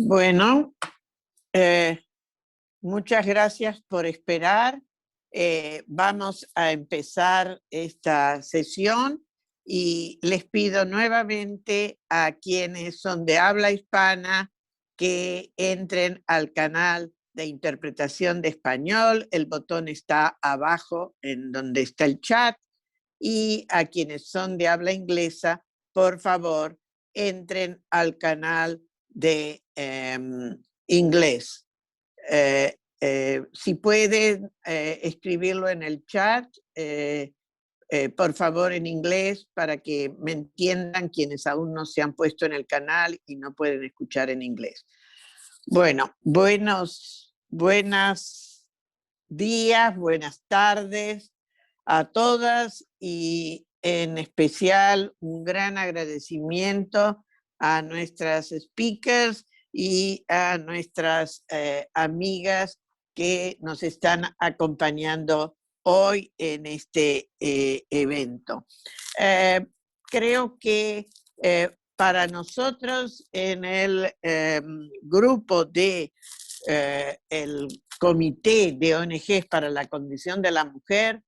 Bueno, eh, muchas gracias por esperar. Vamos a empezar esta sesión y les pido nuevamente a quienes son de habla hispana que entren al canal de interpretación de español. El botón está abajo en donde está el chat. Y a quienes son de habla inglesa, por favor, entren al canal de inglés. Si pueden escribirlo en el chat, por favor, en inglés, para que me entiendan quienes aún no se han puesto en el canal y no pueden escuchar en inglés. Bueno, buenos días, buenas tardes a todas y en especial un gran agradecimiento a nuestras speakers y a nuestras amigas que nos están acompañando hoy en este evento. Creo que para nosotros en el grupo de el Comité de ONGs para la Condición de la Mujer,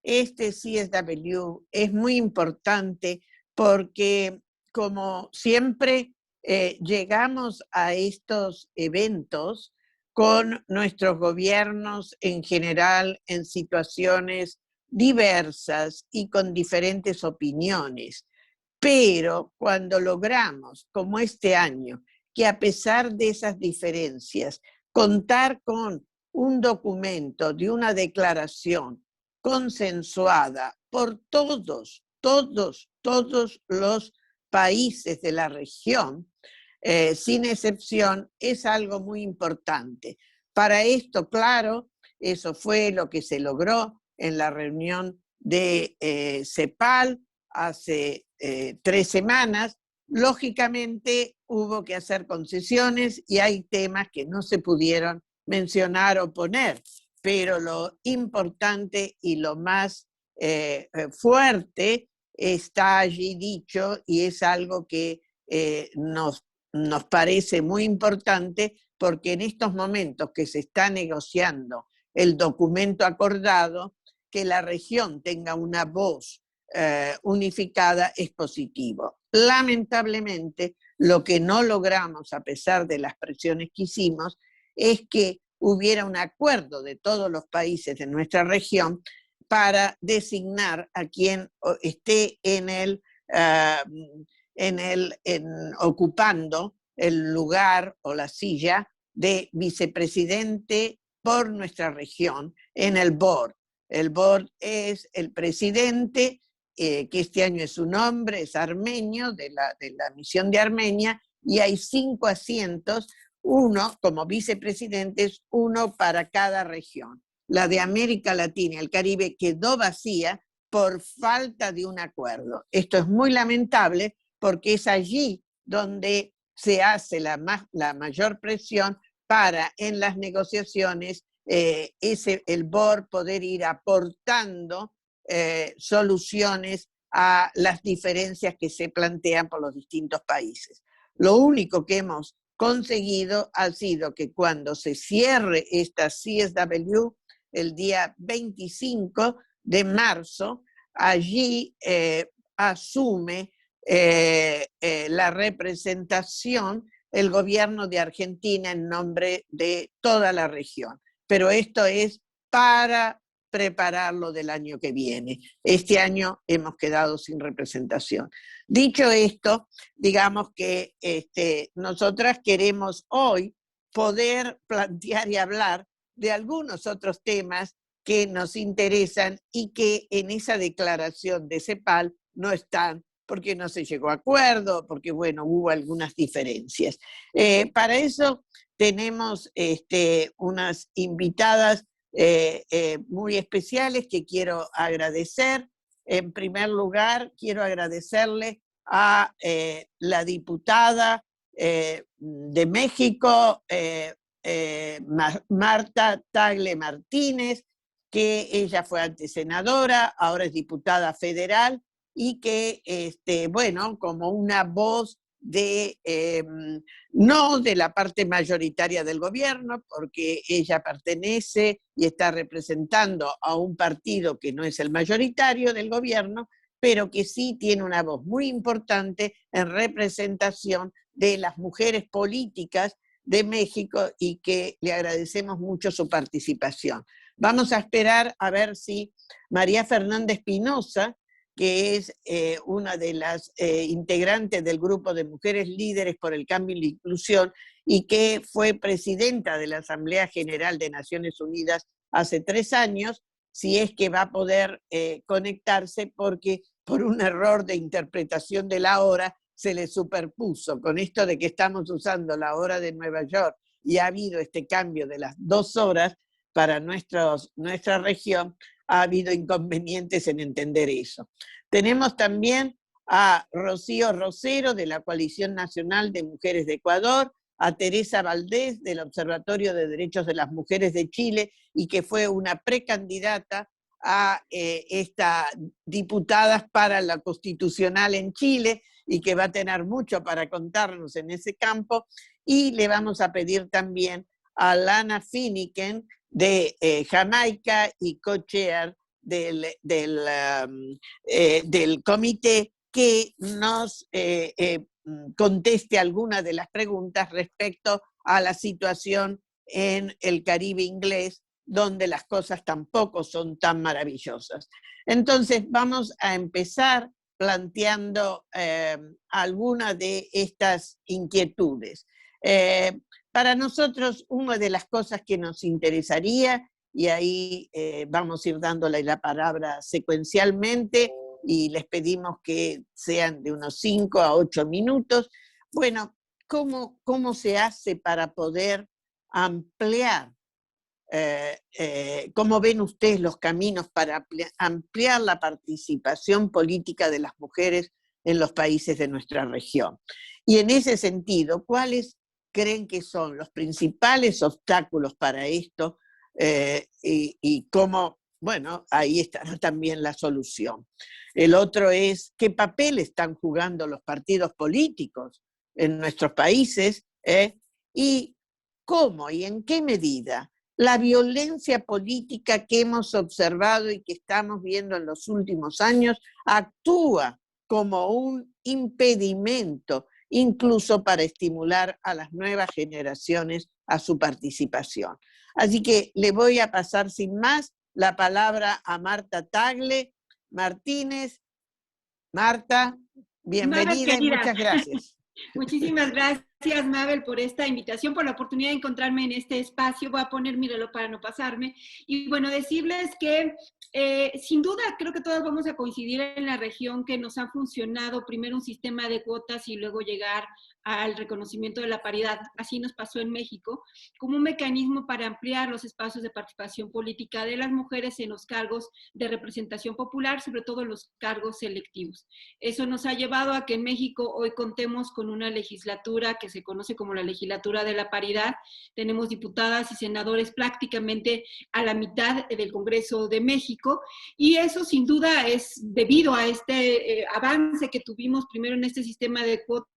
este CSW es muy importante porque, como siempre, llegamos a estos eventos con nuestros gobiernos en general en situaciones diversas y con diferentes opiniones. Pero cuando logramos, como este año, que a pesar de esas diferencias, contar con un documento de una declaración consensuada por todos los países de la región, sin excepción, es algo muy importante. Para esto, claro, eso fue lo que se logró en la reunión de CEPAL hace 3 semanas. Lógicamente hubo que hacer concesiones y hay temas que no se pudieron mencionar o poner, pero lo importante y lo más fuerte está allí dicho y es algo que nos parece muy importante porque en estos momentos que se está negociando el documento acordado, que la región tenga una voz unificada es positivo. Lamentablemente, lo que no logramos, a pesar de las presiones que hicimos, es que hubiera un acuerdo de todos los países de nuestra región para designar a quien esté ocupando el lugar o la silla de vicepresidente por nuestra región en el board. El board es el presidente, que este año es un hombre, es armenio, de la misión de Armenia, y hay 5 asientos, uno como vicepresidentes, uno para cada región. La de América Latina y el Caribe quedó vacía por falta de un acuerdo. Esto es muy lamentable porque es allí donde se hace la mayor presión para en las negociaciones el board poder ir aportando soluciones a las diferencias que se plantean por los distintos países. Lo único que hemos conseguido ha sido que cuando se cierre esta CSW el día 25 de marzo, allí asume la representación el gobierno de Argentina en nombre de toda la región. Pero esto es para prepararlo del año que viene. Este año hemos quedado sin representación. Dicho esto, digamos que nosotras queremos hoy poder plantear y hablar de algunos otros temas que nos interesan y que en esa declaración de CEPAL no están porque no se llegó a acuerdo, porque bueno, hubo algunas diferencias. Para eso tenemos unas invitadas muy especiales que quiero agradecer. En primer lugar, quiero agradecerle a la diputada de México, Marta Tagle Martínez, que ella fue antes senadora, ahora es diputada federal, y que, bueno, como una voz no de la parte mayoritaria del gobierno, porque ella pertenece y está representando a un partido que no es el mayoritario del gobierno, pero que sí tiene una voz muy importante en representación de las mujeres políticas de México y que le agradecemos mucho su participación. Vamos a esperar a ver si María Fernanda Espinosa, que es una de las integrantes del grupo de mujeres líderes por el cambio y la inclusión y que fue presidenta de la Asamblea General de Naciones Unidas hace 3 años, si es que va a poder conectarse, porque por un error de interpretación de la hora se le superpuso. Con esto de que estamos usando la hora de Nueva York y ha habido este cambio de las 2 horas para nuestra región, ha habido inconvenientes en entender eso. Tenemos también a Rocío Rosero, de la Coalición Nacional de Mujeres de Ecuador, a Teresa Valdés, del Observatorio de Derechos de las Mujeres de Chile, y que fue una precandidata a esta diputada para la Constitucional en Chile, y que va a tener mucho para contarnos en ese campo. Y le vamos a pedir también a Lana Finucane, de Jamaica y co-chair del comité, que nos conteste algunas de las preguntas respecto a la situación en el Caribe inglés, donde las cosas tampoco son tan maravillosas. Entonces vamos a empezar planteando algunas de estas inquietudes. Para nosotros, una de las cosas que nos interesaría, y ahí vamos a ir dándole la palabra secuencialmente, y les pedimos que sean de unos 5 a 8 minutos, bueno, ¿cómo se hace para poder ampliar? ¿Cómo ven ustedes los caminos para ampliar la participación política de las mujeres en los países de nuestra región? Y en ese sentido, ¿cuáles creen que son los principales obstáculos para esto? Y cómo, bueno, ahí estará también la solución. El otro es, ¿qué papel están jugando los partidos políticos en nuestros países? Y cómo y en qué medida la violencia política que hemos observado y que estamos viendo en los últimos años actúa como un impedimento, incluso para estimular a las nuevas generaciones a su participación. Así que le voy a pasar sin más la palabra a Marta Tagle Martínez. Marta, bienvenida y muchas gracias. Muchísimas gracias, Mabel, por esta invitación, por la oportunidad de encontrarme en este espacio. Voy a poner mi reloj para no pasarme. Y bueno, decirles que sin duda creo que todos vamos a coincidir en la región que nos ha funcionado primero un sistema de cuotas y luego llegar al reconocimiento de la paridad. Así nos pasó en México, como un mecanismo para ampliar los espacios de participación política de las mujeres en los cargos de representación popular, sobre todo en los cargos selectivos. Eso nos ha llevado a que en México hoy contemos con una legislatura que se conoce como la legislatura de la paridad. Tenemos diputadas y senadores prácticamente a la mitad del Congreso de México, y eso sin duda es debido a este avance que tuvimos primero en este sistema de cuotas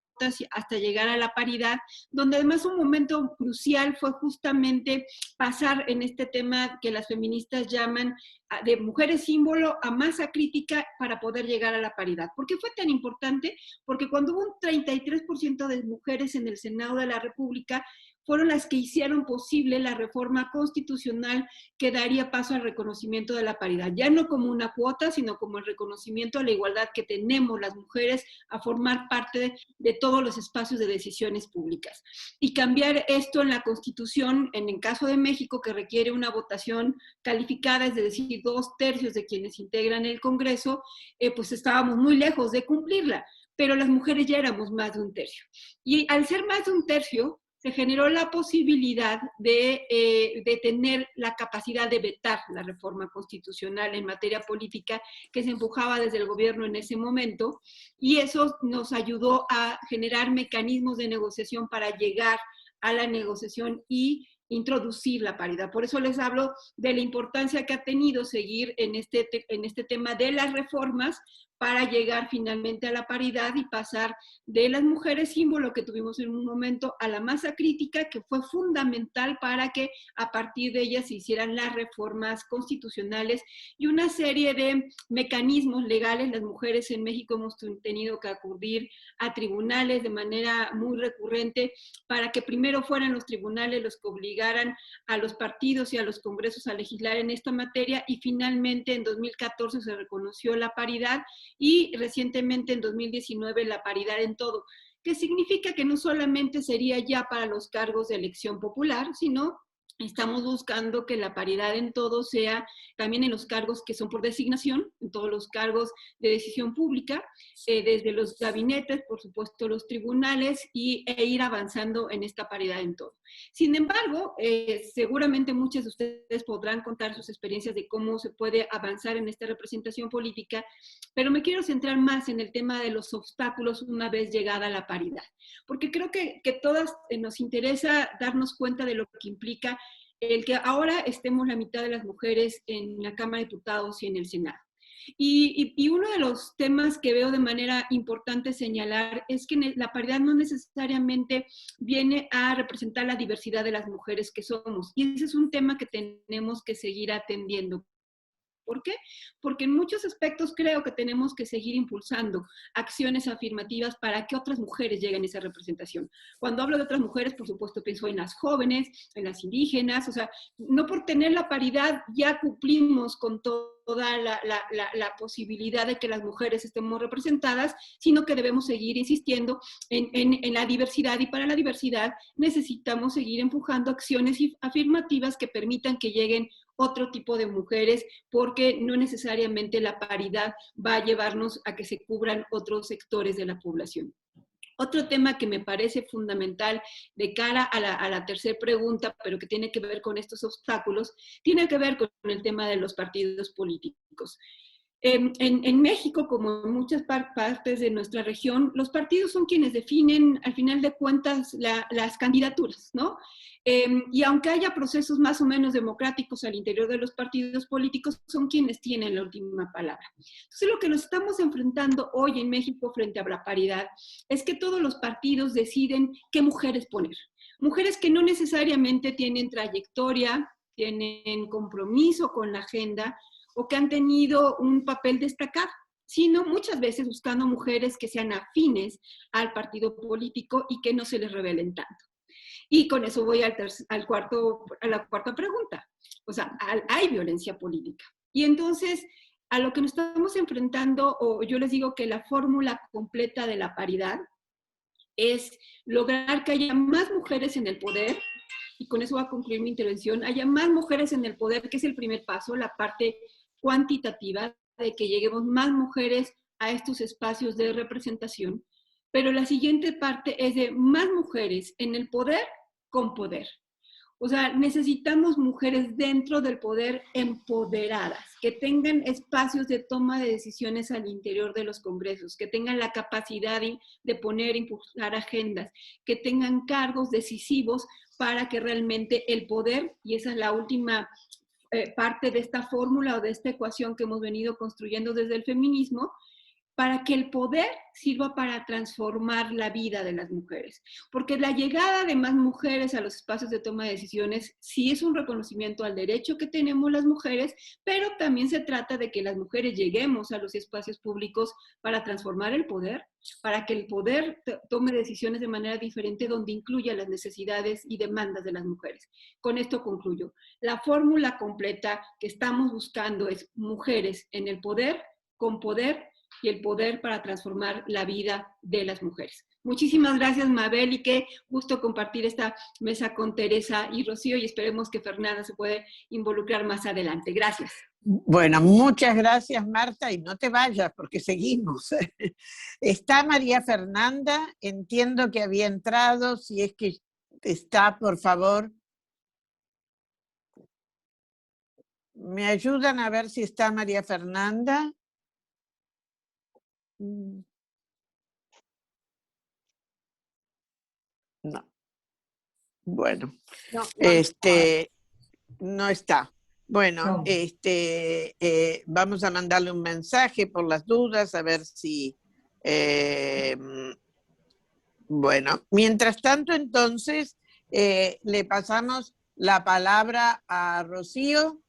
hasta llegar a la paridad, donde además un momento crucial fue justamente pasar en este tema que las feministas llaman de mujeres símbolo a masa crítica para poder llegar a la paridad. ¿Por qué fue tan importante? Porque cuando hubo un 33% de mujeres en el Senado de la República, fueron las que hicieron posible la reforma constitucional que daría paso al reconocimiento de la paridad, ya no como una cuota, sino como el reconocimiento a la igualdad que tenemos las mujeres a formar parte de todos los espacios de decisiones públicas. Y cambiar esto en la Constitución, en el caso de México, que requiere una votación calificada, es decir, 2/3 de quienes integran el Congreso, pues estábamos muy lejos de cumplirla, pero las mujeres ya éramos más de 1/3. Y al ser más de 1/3, se generó la posibilidad de tener la capacidad de vetar la reforma constitucional en materia política que se empujaba desde el gobierno en ese momento, y eso nos ayudó a generar mecanismos de negociación para llegar a la negociación y introducir la paridad. Por eso les hablo de la importancia que ha tenido seguir en este tema de las reformas, para llegar finalmente a la paridad y pasar de las mujeres símbolo que tuvimos en un momento a la masa crítica, que fue fundamental para que a partir de ellas se hicieran las reformas constitucionales y una serie de mecanismos legales. Las mujeres en México hemos tenido que acudir a tribunales de manera muy recurrente para que primero fueran los tribunales los que obligaran a los partidos y a los congresos a legislar en esta materia, y finalmente en 2014 se reconoció la paridad y recientemente en 2019 la paridad en todo, que significa que no solamente sería ya para los cargos de elección popular, sino estamos buscando que la paridad en todo sea también en los cargos que son por designación, en todos los cargos de decisión pública, desde los gabinetes, por supuesto los tribunales, e ir avanzando en esta paridad en todo. Sin embargo, seguramente muchos de ustedes podrán contar sus experiencias de cómo se puede avanzar en esta representación política, pero me quiero centrar más en el tema de los obstáculos una vez llegada la paridad, porque creo que todas nos interesa darnos cuenta de lo que implica el que ahora estemos la mitad de las mujeres en la Cámara de Diputados y en el Senado. Y uno de los temas que veo de manera importante señalar es que la paridad no necesariamente viene a representar la diversidad de las mujeres que somos. Y ese es un tema que tenemos que seguir atendiendo. ¿Por qué? Porque en muchos aspectos creo que tenemos que seguir impulsando acciones afirmativas para que otras mujeres lleguen a esa representación. Cuando hablo de otras mujeres, por supuesto, pienso en las jóvenes, en las indígenas, o sea, no por tener la paridad ya cumplimos con toda la posibilidad de que las mujeres estemos representadas, sino que debemos seguir insistiendo en la diversidad, y para la diversidad necesitamos seguir empujando acciones afirmativas que permitan que lleguen otro tipo de mujeres, porque no necesariamente la paridad va a llevarnos a que se cubran otros sectores de la población. Otro tema que me parece fundamental de cara a la tercera pregunta, pero que tiene que ver con estos obstáculos, tiene que ver con el tema de los partidos políticos. En México, como en muchas partes de nuestra región, los partidos son quienes definen, al final de cuentas, las candidaturas, ¿no? Y aunque haya procesos más o menos democráticos al interior de los partidos políticos, son quienes tienen la última palabra. Entonces, lo que nos estamos enfrentando hoy en México frente a la paridad es que todos los partidos deciden qué mujeres poner. Mujeres que no necesariamente tienen trayectoria, tienen compromiso con la agenda, o que han tenido un papel destacado, sino muchas veces buscando mujeres que sean afines al partido político y que no se les rebelen tanto. Y con eso voy a la cuarta pregunta. O sea, hay violencia política. Y entonces, a lo que nos estamos enfrentando, o yo les digo que la fórmula completa de la paridad es lograr que haya más mujeres en el poder, y con eso voy a concluir mi intervención, haya más mujeres en el poder, que es el primer paso, la parte cuantitativa, de que lleguemos más mujeres a estos espacios de representación, pero la siguiente parte es de más mujeres en el poder con poder. O sea, necesitamos mujeres dentro del poder empoderadas, que tengan espacios de toma de decisiones al interior de los congresos, que tengan la capacidad de poner, impulsar agendas, que tengan cargos decisivos para que realmente el poder, y esa es la última parte de esta fórmula o de esta ecuación que hemos venido construyendo desde el feminismo, para que el poder sirva para transformar la vida de las mujeres. Porque la llegada de más mujeres a los espacios de toma de decisiones sí es un reconocimiento al derecho que tenemos las mujeres, pero también se trata de que las mujeres lleguemos a los espacios públicos para transformar el poder, para que el poder tome decisiones de manera diferente, donde incluya las necesidades y demandas de las mujeres. Con esto concluyo. La fórmula completa que estamos buscando es mujeres en el poder, con poder, y el poder para transformar la vida de las mujeres. Muchísimas gracias, Mabel, y qué gusto compartir esta mesa con Teresa y Rocío, y esperemos que Fernanda se pueda involucrar más adelante. Gracias. Bueno, muchas gracias, Marta, y no te vayas porque seguimos. Está María Fernanda, entiendo que había entrado, si es que está, por favor. ¿Me ayudan a ver si está María Fernanda? No. Bueno, No, no está. Bueno, No. vamos a mandarle un mensaje por las dudas, a ver si... bueno, mientras tanto, entonces, le pasamos la palabra a Rocío.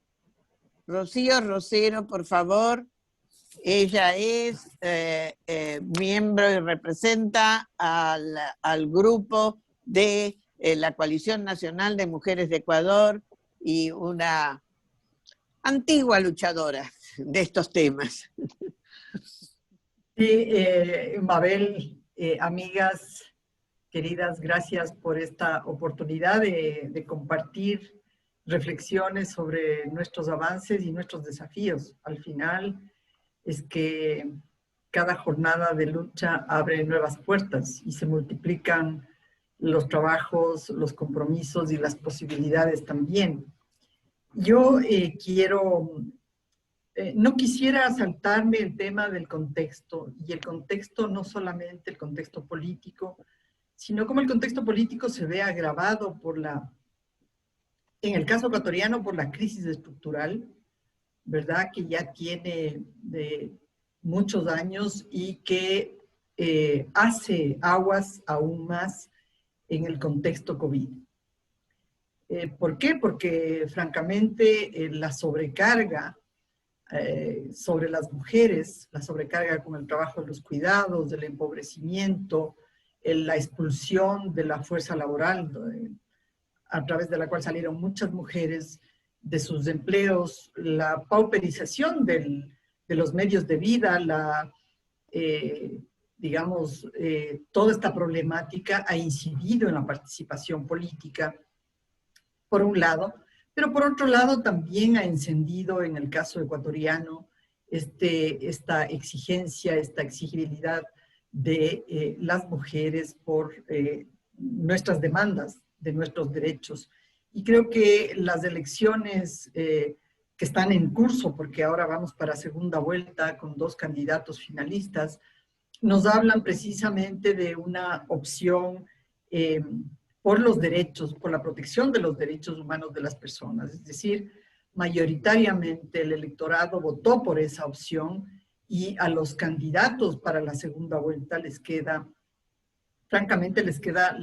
Rocío Rosero, por favor. Ella es miembro y representa al grupo de la Coalición Nacional de Mujeres de Ecuador y una antigua luchadora de estos temas. Sí, Mabel, amigas queridas, gracias por esta oportunidad de compartir reflexiones sobre nuestros avances y nuestros desafíos. Al final es que cada jornada de lucha abre nuevas puertas y se multiplican los trabajos, los compromisos y las posibilidades también. Yo no quisiera saltarme el tema del contexto, y el contexto no solamente el contexto político, sino como el contexto político se ve agravado en el caso ecuatoriano, por la crisis estructural, ¿verdad? Que ya tiene de muchos años y que hace aguas aún más en el contexto COVID. ¿Por qué? Porque francamente la sobrecarga sobre las mujeres, la sobrecarga con el trabajo de los cuidados, del empobrecimiento, la expulsión de la fuerza laboral, a través de la cual salieron muchas mujeres de sus empleos, la pauperización de los medios de vida, toda esta problemática ha incidido en la participación política, por un lado, pero por otro lado también ha encendido en el caso ecuatoriano esta exigencia, esta exigibilidad de las mujeres por nuestras demandas, de nuestros derechos. Y creo que las elecciones que están en curso, porque ahora vamos para segunda vuelta con 2 candidatos finalistas, nos hablan precisamente de una opción por los derechos, por la protección de los derechos humanos de las personas. Es decir, mayoritariamente el electorado votó por esa opción y a los candidatos para la segunda vuelta francamente les queda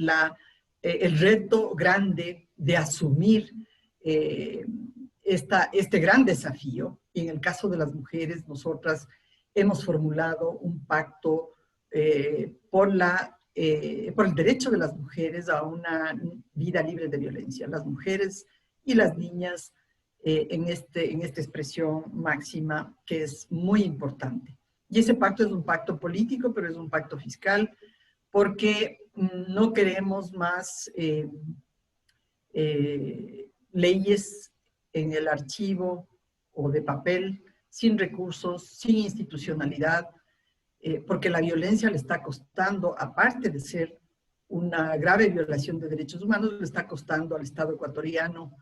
el reto grande de asumir este gran desafío. Y en el caso de las mujeres, nosotras hemos formulado un pacto por el derecho de las mujeres a una vida libre de violencia. Las mujeres y las niñas en esta expresión máxima que es muy importante. Y ese pacto es un pacto político, pero es un pacto fiscal, porque no queremos más leyes en el archivo o de papel, sin recursos, sin institucionalidad, porque la violencia le está costando, aparte de ser una grave violación de derechos humanos, le está costando al Estado ecuatoriano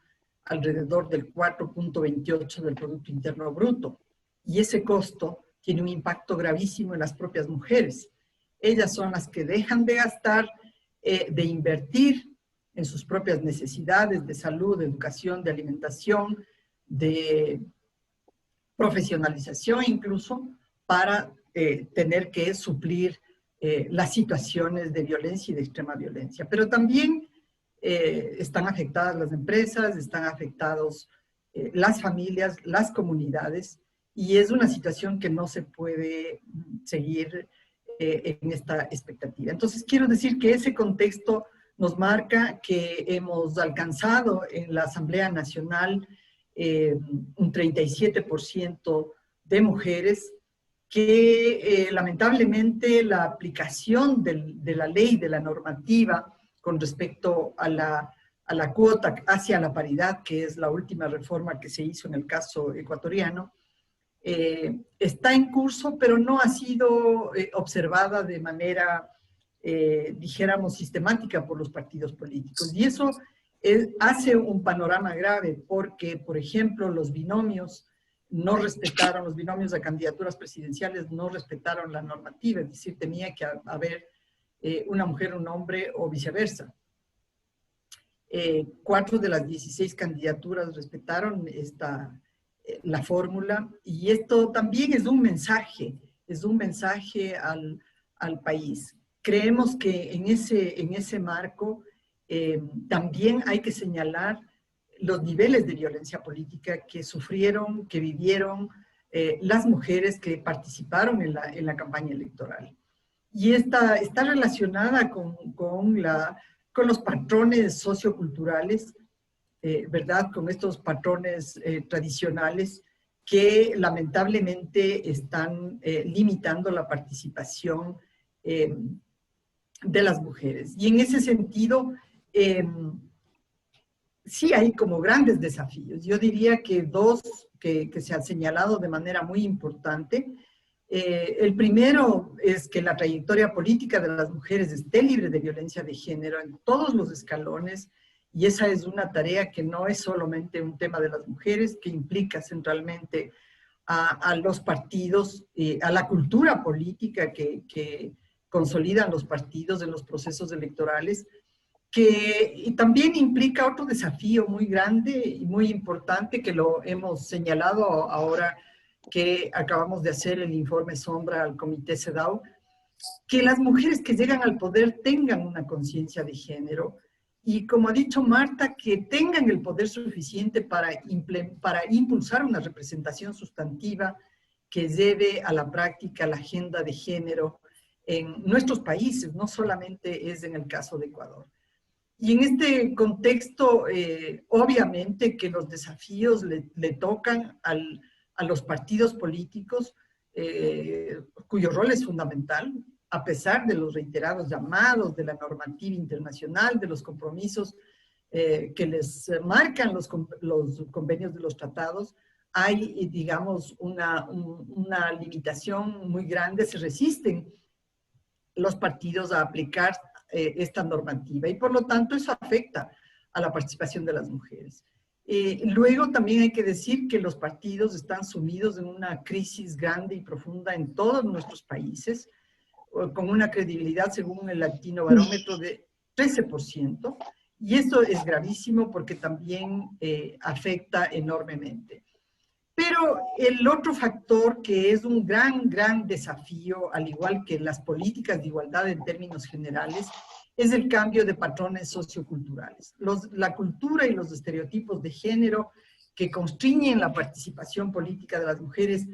alrededor del 4.28 del Producto Interno Bruto. Y ese costo tiene un impacto gravísimo en las propias mujeres. Ellas son las que dejan de gastar, de invertir en sus propias necesidades de salud, de educación, de alimentación, de profesionalización incluso, para tener que suplir las situaciones de violencia y de extrema violencia. Pero también están afectadas las empresas, están afectados las familias, las comunidades, y es una situación que no se puede seguir en esta expectativa. Entonces, quiero decir que ese contexto nos marca que hemos alcanzado en la Asamblea Nacional un 37% de mujeres, que lamentablemente la aplicación de la ley, de la normativa con respecto a la cuota hacia la paridad, que es la última reforma que se hizo en el caso ecuatoriano, está en curso, pero no ha sido observada de manera, dijéramos, sistemática por los partidos políticos. Y eso hace un panorama grave porque, por ejemplo, los binomios de candidaturas presidenciales no respetaron la normativa, es decir, tenía que haber una mujer, un hombre o viceversa. 4 de las 16 candidaturas respetaron la fórmula, y esto también es un mensaje al país. Creemos que en ese marco también hay que señalar los niveles de violencia política que sufrieron, que vivieron las mujeres que participaron en la campaña electoral. Y está relacionada con los patrones socioculturales, ¿verdad? Con estos patrones tradicionales que lamentablemente están limitando la participación de las mujeres. Y en ese sentido, sí hay como grandes desafíos. Yo diría que dos que se han señalado de manera muy importante. El primero es que la trayectoria política de las mujeres esté libre de violencia de género en todos los escalones, y esa es una tarea que no es solamente un tema de las mujeres, que implica centralmente a los partidos, a la cultura política que consolidan los partidos en los procesos electorales, que también implica otro desafío muy grande y muy importante que lo hemos señalado ahora que acabamos de hacer el informe sombra al Comité CEDAW, que las mujeres que llegan al poder tengan una conciencia de género y, como ha dicho Marta, que tengan el poder suficiente para impulsar una representación sustantiva que lleve a la práctica la agenda de género en nuestros países, no solamente es en el caso de Ecuador. Y en este contexto, obviamente que los desafíos le tocan a los partidos políticos, cuyo rol es fundamental, a pesar de los reiterados llamados, de la normativa internacional, de los compromisos que les marcan los convenios de los tratados. Hay, digamos, una limitación muy grande, se resisten los partidos a aplicar esta normativa, y por lo tanto eso afecta a la participación de las mujeres. Luego también hay que decir que los partidos están sumidos en una crisis grande y profunda en todos nuestros países, con una credibilidad según el Latino Barómetro de 13%, y esto es gravísimo porque también afecta enormemente. Pero el otro factor que es un gran desafío, al igual que las políticas de igualdad en términos generales, es el cambio de patrones socioculturales. La cultura y los estereotipos de género que constriñen la participación política de las mujeres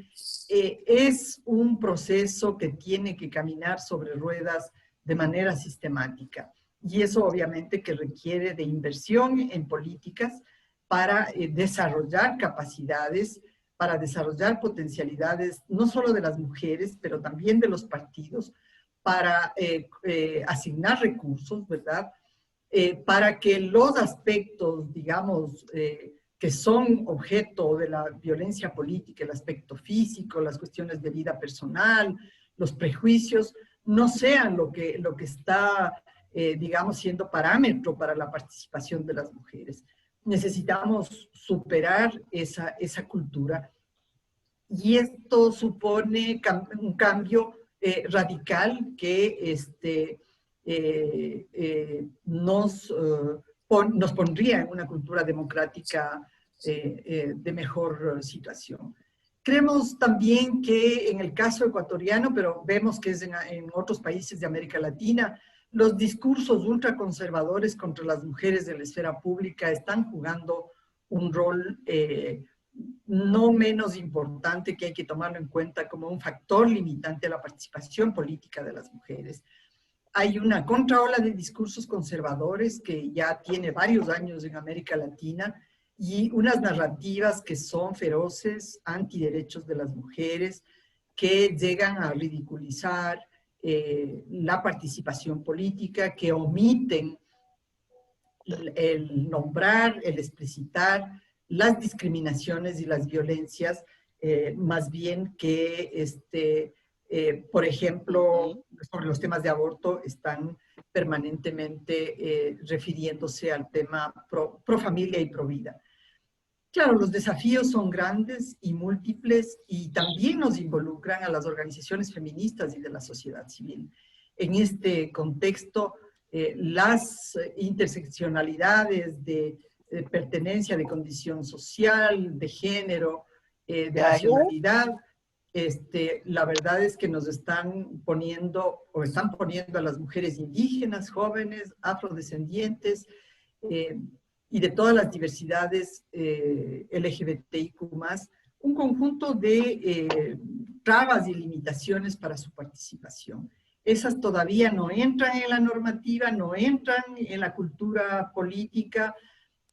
es un proceso que tiene que caminar sobre ruedas de manera sistemática. Y eso obviamente que requiere de inversión en políticas para desarrollar capacidades, para desarrollar potencialidades, no solo de las mujeres, pero también de los partidos, para asignar recursos, ¿verdad? Para que los aspectos, digamos, que son objeto de la violencia política, el aspecto físico, las cuestiones de vida personal, los prejuicios, no sean lo que está, digamos, siendo parámetro para la participación de las mujeres. Necesitamos superar esa cultura, y esto supone un cambio radical que nos pondría en una cultura democrática de mejor situación. Creemos también que en el caso ecuatoriano, pero vemos que es en otros países de América Latina, los discursos ultraconservadores contra las mujeres de la esfera pública están jugando un rol no menos importante, que hay que tomarlo en cuenta como un factor limitante a la participación política de las mujeres. Hay una contraola de discursos conservadores que ya tiene varios años en América Latina, y unas narrativas que son feroces, antiderechos de las mujeres, que llegan a ridiculizar la participación política, que omiten el nombrar, el explicitar las discriminaciones y las violencias, más bien que, por ejemplo, sobre los temas de aborto, están permanentemente refiriéndose al tema pro familia y pro vida. Claro, los desafíos son grandes y múltiples, y también nos involucran a las organizaciones feministas y de la sociedad civil. En este contexto, las interseccionalidades de pertenencia, de condición social, de género, de nacionalidad. La verdad es que nos están poniendo, o están poniendo a las mujeres indígenas, jóvenes, afrodescendientes, y de todas las diversidades LGBTIQ+, un conjunto de trabas y limitaciones para su participación. Esas todavía no entran en la normativa, no entran en la cultura política,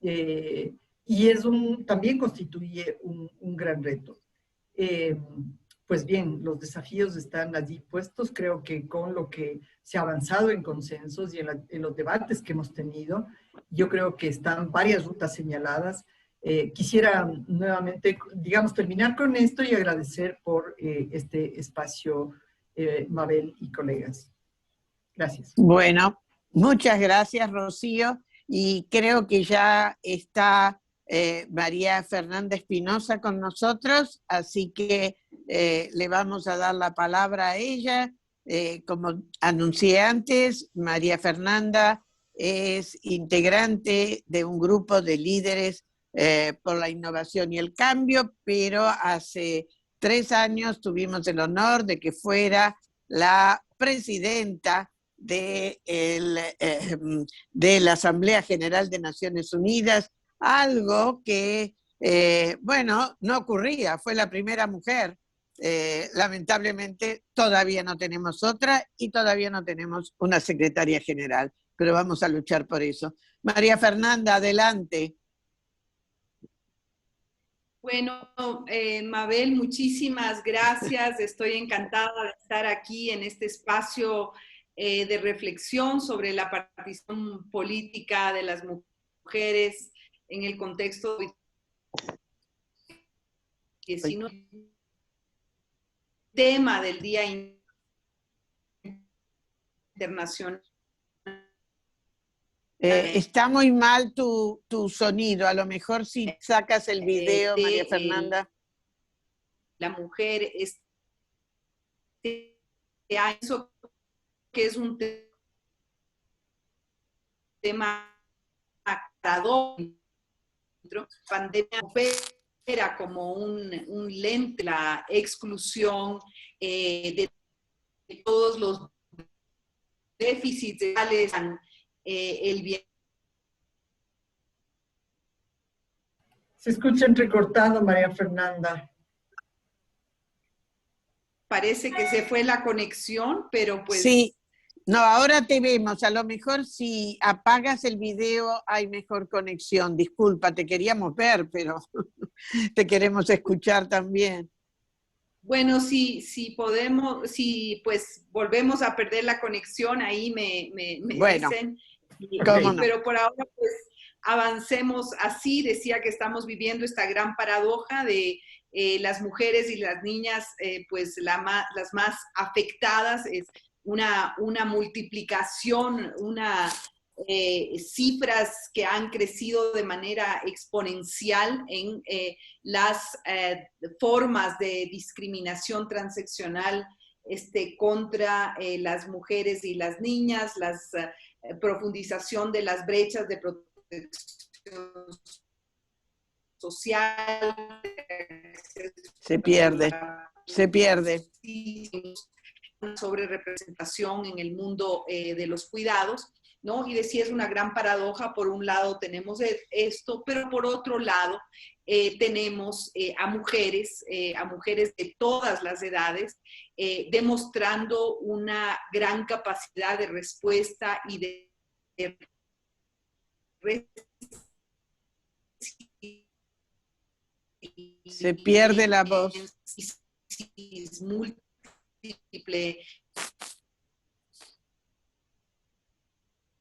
y también constituye un gran reto. Pues bien, los desafíos están allí puestos. Creo que con lo que se ha avanzado en consensos y en los debates que hemos tenido, yo creo que están varias rutas señaladas. Quisiera nuevamente, digamos, terminar con esto y agradecer por este espacio, Mabel y colegas. Gracias. Bueno, muchas gracias, Rocío. Y creo que ya está María Fernanda Espinosa con nosotros, así que le vamos a dar la palabra a ella. Como anuncié antes, María Fernanda es integrante de un grupo de líderes por la innovación y el cambio, pero hace 3 años tuvimos el honor de que fuera la presidenta de la Asamblea General de Naciones Unidas, algo que, bueno, no ocurría, fue la primera mujer. Lamentablemente todavía no tenemos otra y todavía no tenemos una secretaria general, pero vamos a luchar por eso. María Fernanda, adelante. Bueno, Mabel, muchísimas gracias. Estoy encantada de estar aquí en este espacio de reflexión sobre la participación política de las mujeres en el contexto tema del Día Internacional. Está muy mal tu sonido, a lo mejor si sacas el video, María Fernanda. La mujer eso que es un tema pandemia opera como un lente, la exclusión de todos los déficits reales, el bien. Se escucha entrecortado, María Fernanda. Parece que se fue la conexión, pero pues... Sí, no, ahora te vemos. A lo mejor si apagas el video hay mejor conexión. Disculpa, te queríamos ver, pero te queremos escuchar también. Bueno, si podemos, si pues volvemos a perder la conexión, ahí me bueno, dicen. ¿cómo no? Pero por ahora pues avancemos así. Decía que estamos viviendo esta gran paradoja de las mujeres y las niñas, pues las más afectadas, es una multiplicación, cifras que han crecido de manera exponencial en las formas de discriminación transaccional contra las mujeres y las niñas, la profundización de las brechas de protección social. Se pierde. Sobre representación en el mundo de los cuidados, ¿no? Y decía, es una gran paradoja. Por un lado tenemos esto, pero por otro lado tenemos a mujeres de todas las edades demostrando una gran capacidad de respuesta y de se pierde la voz. Múltiple.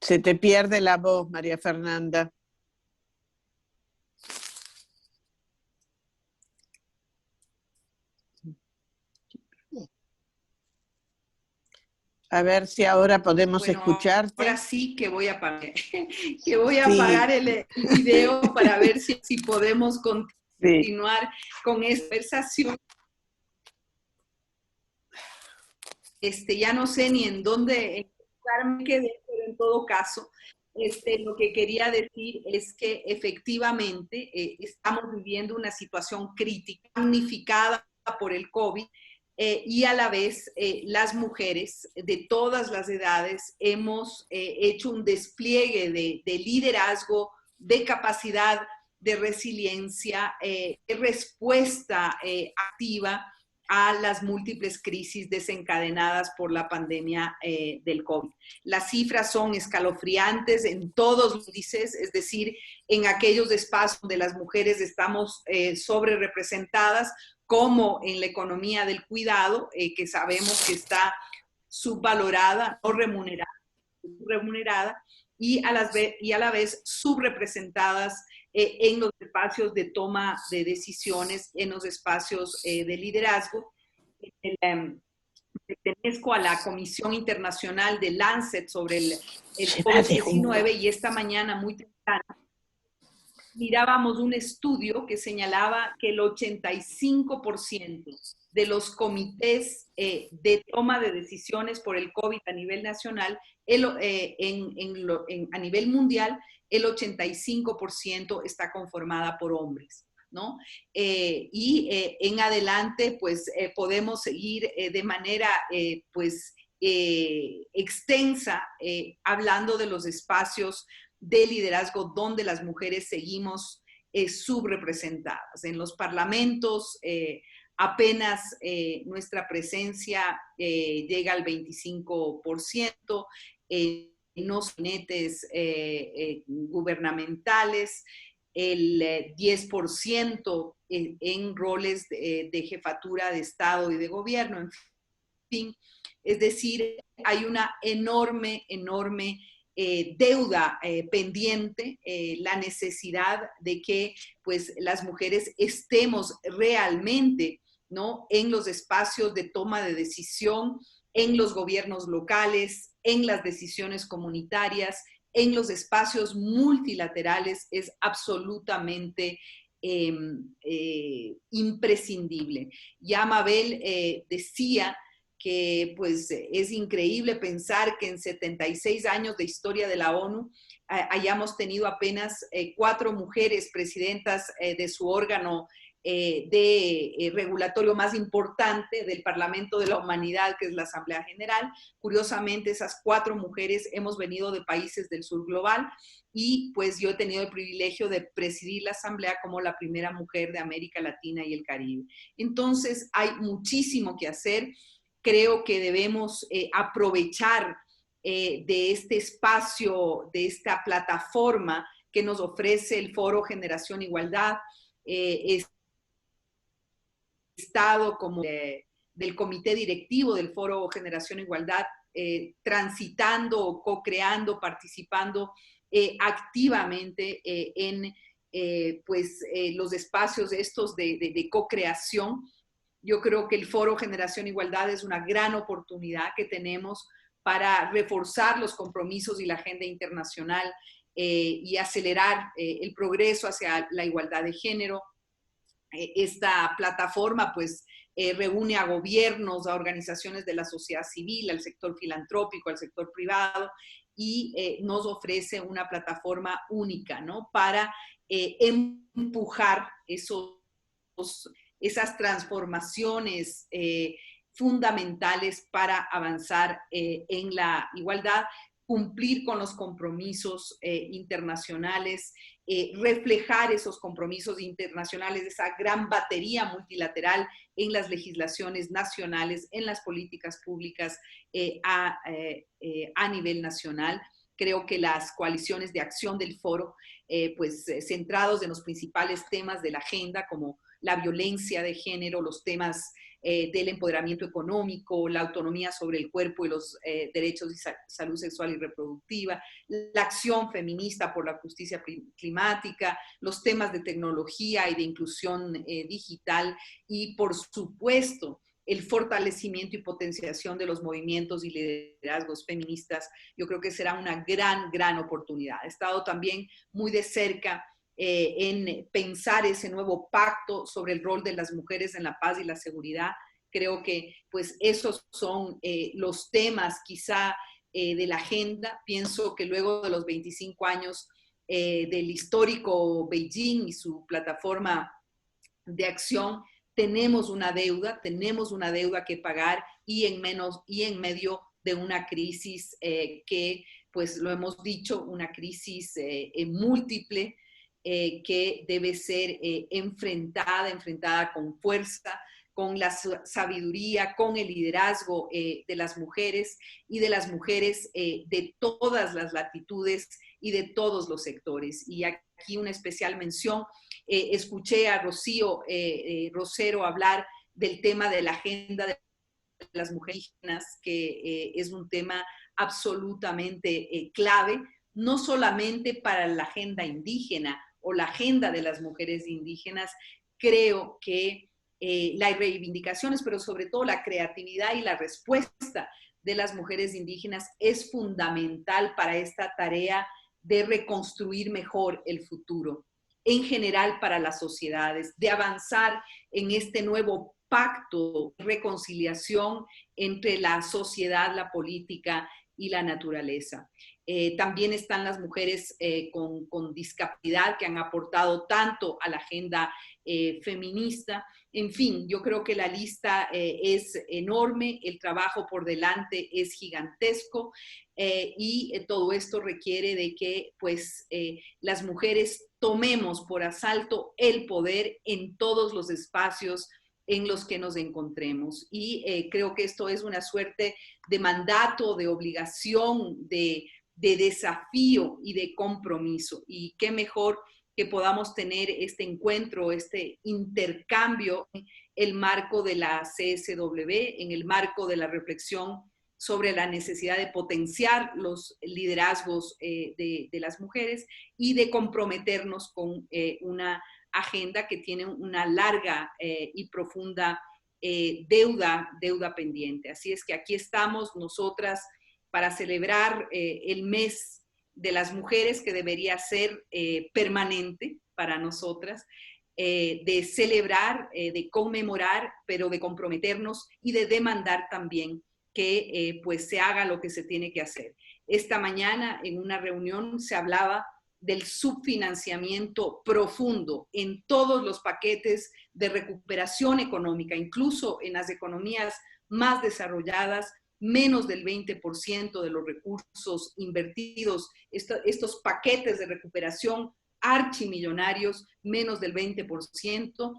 Se te pierde la voz, María Fernanda. A ver si ahora podemos escucharte. Ahora sí que voy a apagar el video para ver si podemos continuar con esta conversación. Ya no sé ni en dónde me quedé, pero en todo caso, lo que quería decir es que efectivamente estamos viviendo una situación crítica, magnificada por el COVID, y a la vez las mujeres de todas las edades hemos hecho un despliegue de liderazgo, de capacidad, de resiliencia, de respuesta activa a las múltiples crisis desencadenadas por la pandemia del COVID. Las cifras son escalofriantes en todos los índices, es decir, en aquellos espacios donde las mujeres estamos sobre representadas, como en la economía del cuidado, que sabemos que está subvalorada, no remunerada y a la vez subrepresentadas en los espacios de toma de decisiones, en los espacios de liderazgo. Pertenezco a la Comisión Internacional de Lancet sobre el COVID-19 y esta mañana muy temprano mirábamos un estudio que señalaba que el 85% de los comités de toma de decisiones por el COVID a nivel nacional, a nivel mundial, el 85% está conformada por hombres, ¿no? En adelante, pues, podemos seguir de manera, extensa, hablando de los espacios de liderazgo donde las mujeres seguimos subrepresentadas. En los parlamentos apenas nuestra presencia llega al 25%, en los gabinetes gubernamentales, el 10% en roles de jefatura de Estado y de gobierno, en fin. Es decir, hay una enorme deuda pendiente, la necesidad de que pues, las mujeres estemos realmente, ¿no?, en los espacios de toma de decisión, en los gobiernos locales, en las decisiones comunitarias, en los espacios multilaterales, es absolutamente imprescindible. Ya Mabel decía que pues es increíble pensar que en 76 años de historia de la ONU hayamos tenido apenas 4 mujeres presidentas de su órgano regulatorio más importante del Parlamento de la Humanidad, que es la Asamblea General. Curiosamente, esas 4 mujeres hemos venido de países del sur global y pues yo he tenido el privilegio de presidir la Asamblea como la primera mujer de América Latina y el Caribe. Entonces, hay muchísimo que hacer. Creo que debemos aprovechar de este espacio, de esta plataforma que nos ofrece el Foro Generación Igualdad, Estado como del comité directivo del Foro Generación Igualdad, transitando, co-creando, participando activamente en los espacios estos de co-creación. Yo creo que el Foro Generación Igualdad es una gran oportunidad que tenemos para reforzar los compromisos y la agenda internacional y acelerar el progreso hacia la igualdad de género. Esta plataforma pues reúne a gobiernos, a organizaciones de la sociedad civil, al sector filantrópico, al sector privado y nos ofrece una plataforma única, ¿no?, para empujar esas transformaciones fundamentales para avanzar en la igualdad, cumplir con los compromisos internacionales, reflejar esos compromisos internacionales, esa gran batería multilateral en las legislaciones nacionales, en las políticas públicas a nivel nacional. Creo que las coaliciones de acción del foro, centrados en los principales temas de la agenda, como la violencia de género, los temas del empoderamiento económico, la autonomía sobre el cuerpo y los derechos de salud sexual y reproductiva, la acción feminista por la justicia climática, los temas de tecnología y de inclusión digital y, por supuesto, el fortalecimiento y potenciación de los movimientos y liderazgos feministas. Yo creo que será una gran oportunidad. He estado también muy de cerca en pensar ese nuevo pacto sobre el rol de las mujeres en la paz y la seguridad. Creo que pues esos son los temas quizá de la agenda. Pienso que luego de los 25 años del histórico Beijing y su plataforma de acción, tenemos una deuda que pagar y en medio de una crisis que, pues lo hemos dicho, una crisis múltiple que debe ser enfrentada con fuerza, con la sabiduría, con el liderazgo de las mujeres y de las mujeres de todas las latitudes y de todos los sectores. Y aquí una especial mención, escuché a Rocío Rosero hablar del tema de la agenda de las mujeres indígenas, que es un tema absolutamente clave, no solamente para la agenda indígena o la agenda de las mujeres indígenas. Creo que las reivindicaciones, pero sobre todo la creatividad y la respuesta de las mujeres indígenas es fundamental para esta tarea de reconstruir mejor el futuro, en general para las sociedades, de avanzar en este nuevo pacto, reconciliación entre la sociedad, la política y la naturaleza. También están las mujeres con discapacidad que han aportado tanto a la agenda feminista. En fin, yo creo que la lista es enorme, el trabajo por delante es gigantesco y todo esto requiere de que pues, las mujeres tomemos por asalto el poder en todos los espacios en los que nos encontremos. Y creo que esto es una suerte de mandato, de obligación, de desafío y de compromiso. Y qué mejor que podamos tener este encuentro, este intercambio en el marco de la CSW, en el marco de la reflexión sobre la necesidad de potenciar los liderazgos de las mujeres y de comprometernos con una agenda que tiene una larga y profunda deuda pendiente. Así es que aquí estamos nosotras para celebrar el mes de las mujeres, que debería ser permanente para nosotras, de celebrar, de conmemorar, pero de comprometernos y de demandar también que pues se haga lo que se tiene que hacer. Esta mañana en una reunión se hablaba del subfinanciamiento profundo en todos los paquetes de recuperación económica, incluso en las economías más desarrolladas, menos del 20% de los recursos invertidos, estos paquetes de recuperación archimillonarios, menos del 20%,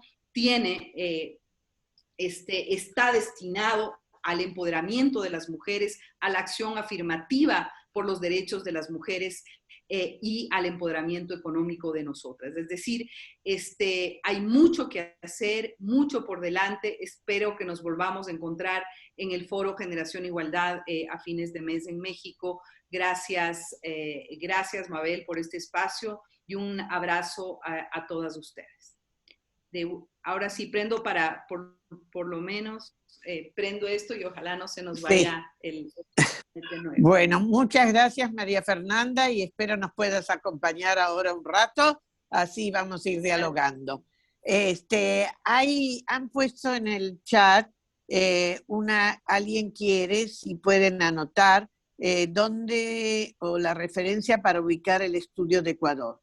está destinado al empoderamiento de las mujeres, a la acción afirmativa por los derechos de las mujeres y al empoderamiento económico de nosotras. Es decir, hay mucho que hacer, mucho por delante. Espero que nos volvamos a encontrar en el Foro Generación Igualdad a fines de mes en México. Gracias, Mabel, por este espacio y un abrazo a todas ustedes. Ahora sí, prendo por lo menos, prendo esto y ojalá no se nos vaya el de nuevo. Bueno, muchas gracias, María Fernanda, y espero nos puedas acompañar ahora un rato, así vamos a ir dialogando. Han puesto en el chat, alguien quiere, si pueden anotar, dónde o la referencia para ubicar el estudio de Ecuador.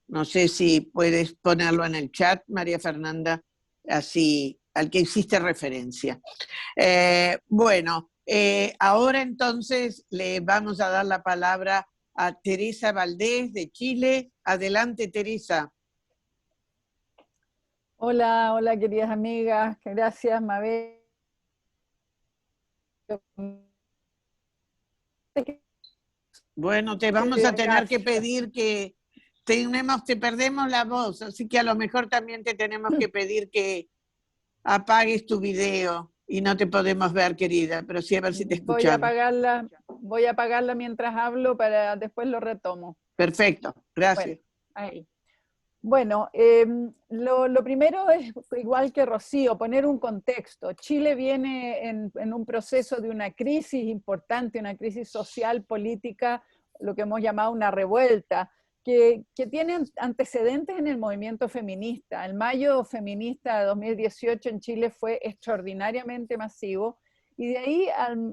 No sé si puedes ponerlo en el chat, María Fernanda, así al que hiciste referencia. Ahora entonces le vamos a dar la palabra a Teresa Valdés de Chile. Adelante, Teresa. Hola, hola queridas amigas. Gracias, Mabel. Bueno, te vamos a tener que pedir que te perdemos la voz, así que a lo mejor también te tenemos que pedir que apagues tu video y no te podemos ver, querida, pero sí a ver si te escuchamos. Voy a apagarla mientras hablo para después lo retomo. Perfecto, gracias. Bueno, lo primero es, igual que Rocío, poner un contexto. Chile viene en un proceso de una crisis importante, una crisis social, política, lo que hemos llamado una revuelta, que tiene antecedentes en el movimiento feminista. El Mayo Feminista de 2018 en Chile fue extraordinariamente masivo Y de ahí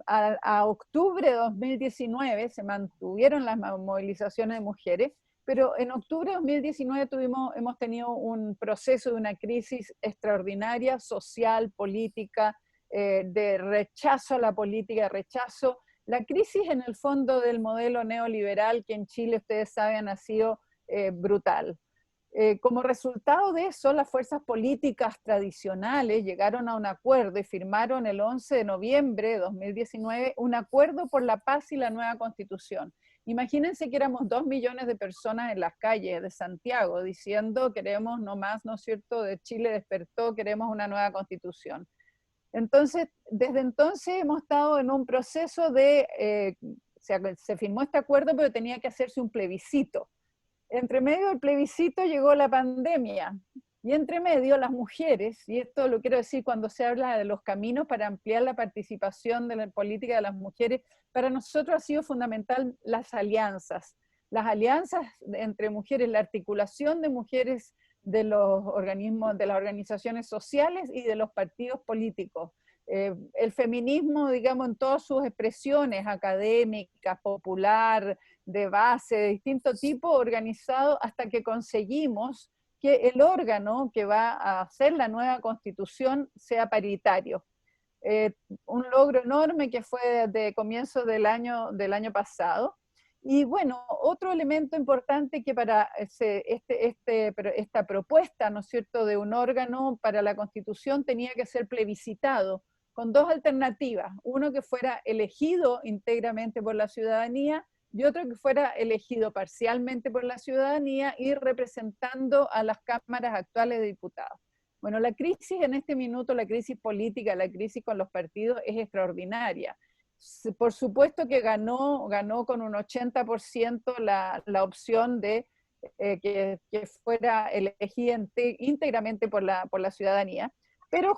a octubre de 2019 se mantuvieron las movilizaciones de mujeres, pero en octubre de 2019 hemos tenido un proceso de una crisis extraordinaria, social, política, de rechazo a la política, rechazo. La crisis en el fondo del modelo neoliberal que en Chile, ustedes saben, ha sido brutal. Como resultado de eso, las fuerzas políticas tradicionales llegaron a un acuerdo y firmaron el 11 de noviembre de 2019 un acuerdo por la paz y la nueva constitución. Imagínense que éramos 2 millones de personas en las calles de Santiago diciendo queremos no más, ¿no es cierto?, de Chile despertó, queremos una nueva constitución. Entonces, desde entonces hemos estado en un proceso de, se firmó este acuerdo, pero tenía que hacerse un plebiscito. Entre medio del plebiscito llegó la pandemia, y entre medio las mujeres, y esto lo quiero decir cuando se habla de los caminos para ampliar la participación de la política de las mujeres, para nosotros ha sido fundamental las alianzas entre mujeres, la articulación de mujeres de los organismos, de las organizaciones sociales y de los partidos políticos. El feminismo, digamos, en todas sus expresiones, académicas, popular, de base, de distinto tipo, organizado hasta que conseguimos que el órgano que va a hacer la nueva constitución sea paritario. Un logro enorme que fue de comienzo del año pasado. Y bueno, otro elemento importante que para esta propuesta, ¿no es cierto?, de un órgano para la constitución tenía que ser plebiscitado, con dos alternativas, uno que fuera elegido íntegramente por la ciudadanía y otro que fuera elegido parcialmente por la ciudadanía y representando a las cámaras actuales de diputados. Bueno, la crisis en este minuto, la crisis política, la crisis con los partidos es extraordinaria. Por supuesto que ganó con un 80% la opción de que fuera elegida íntegramente por la ciudadanía, pero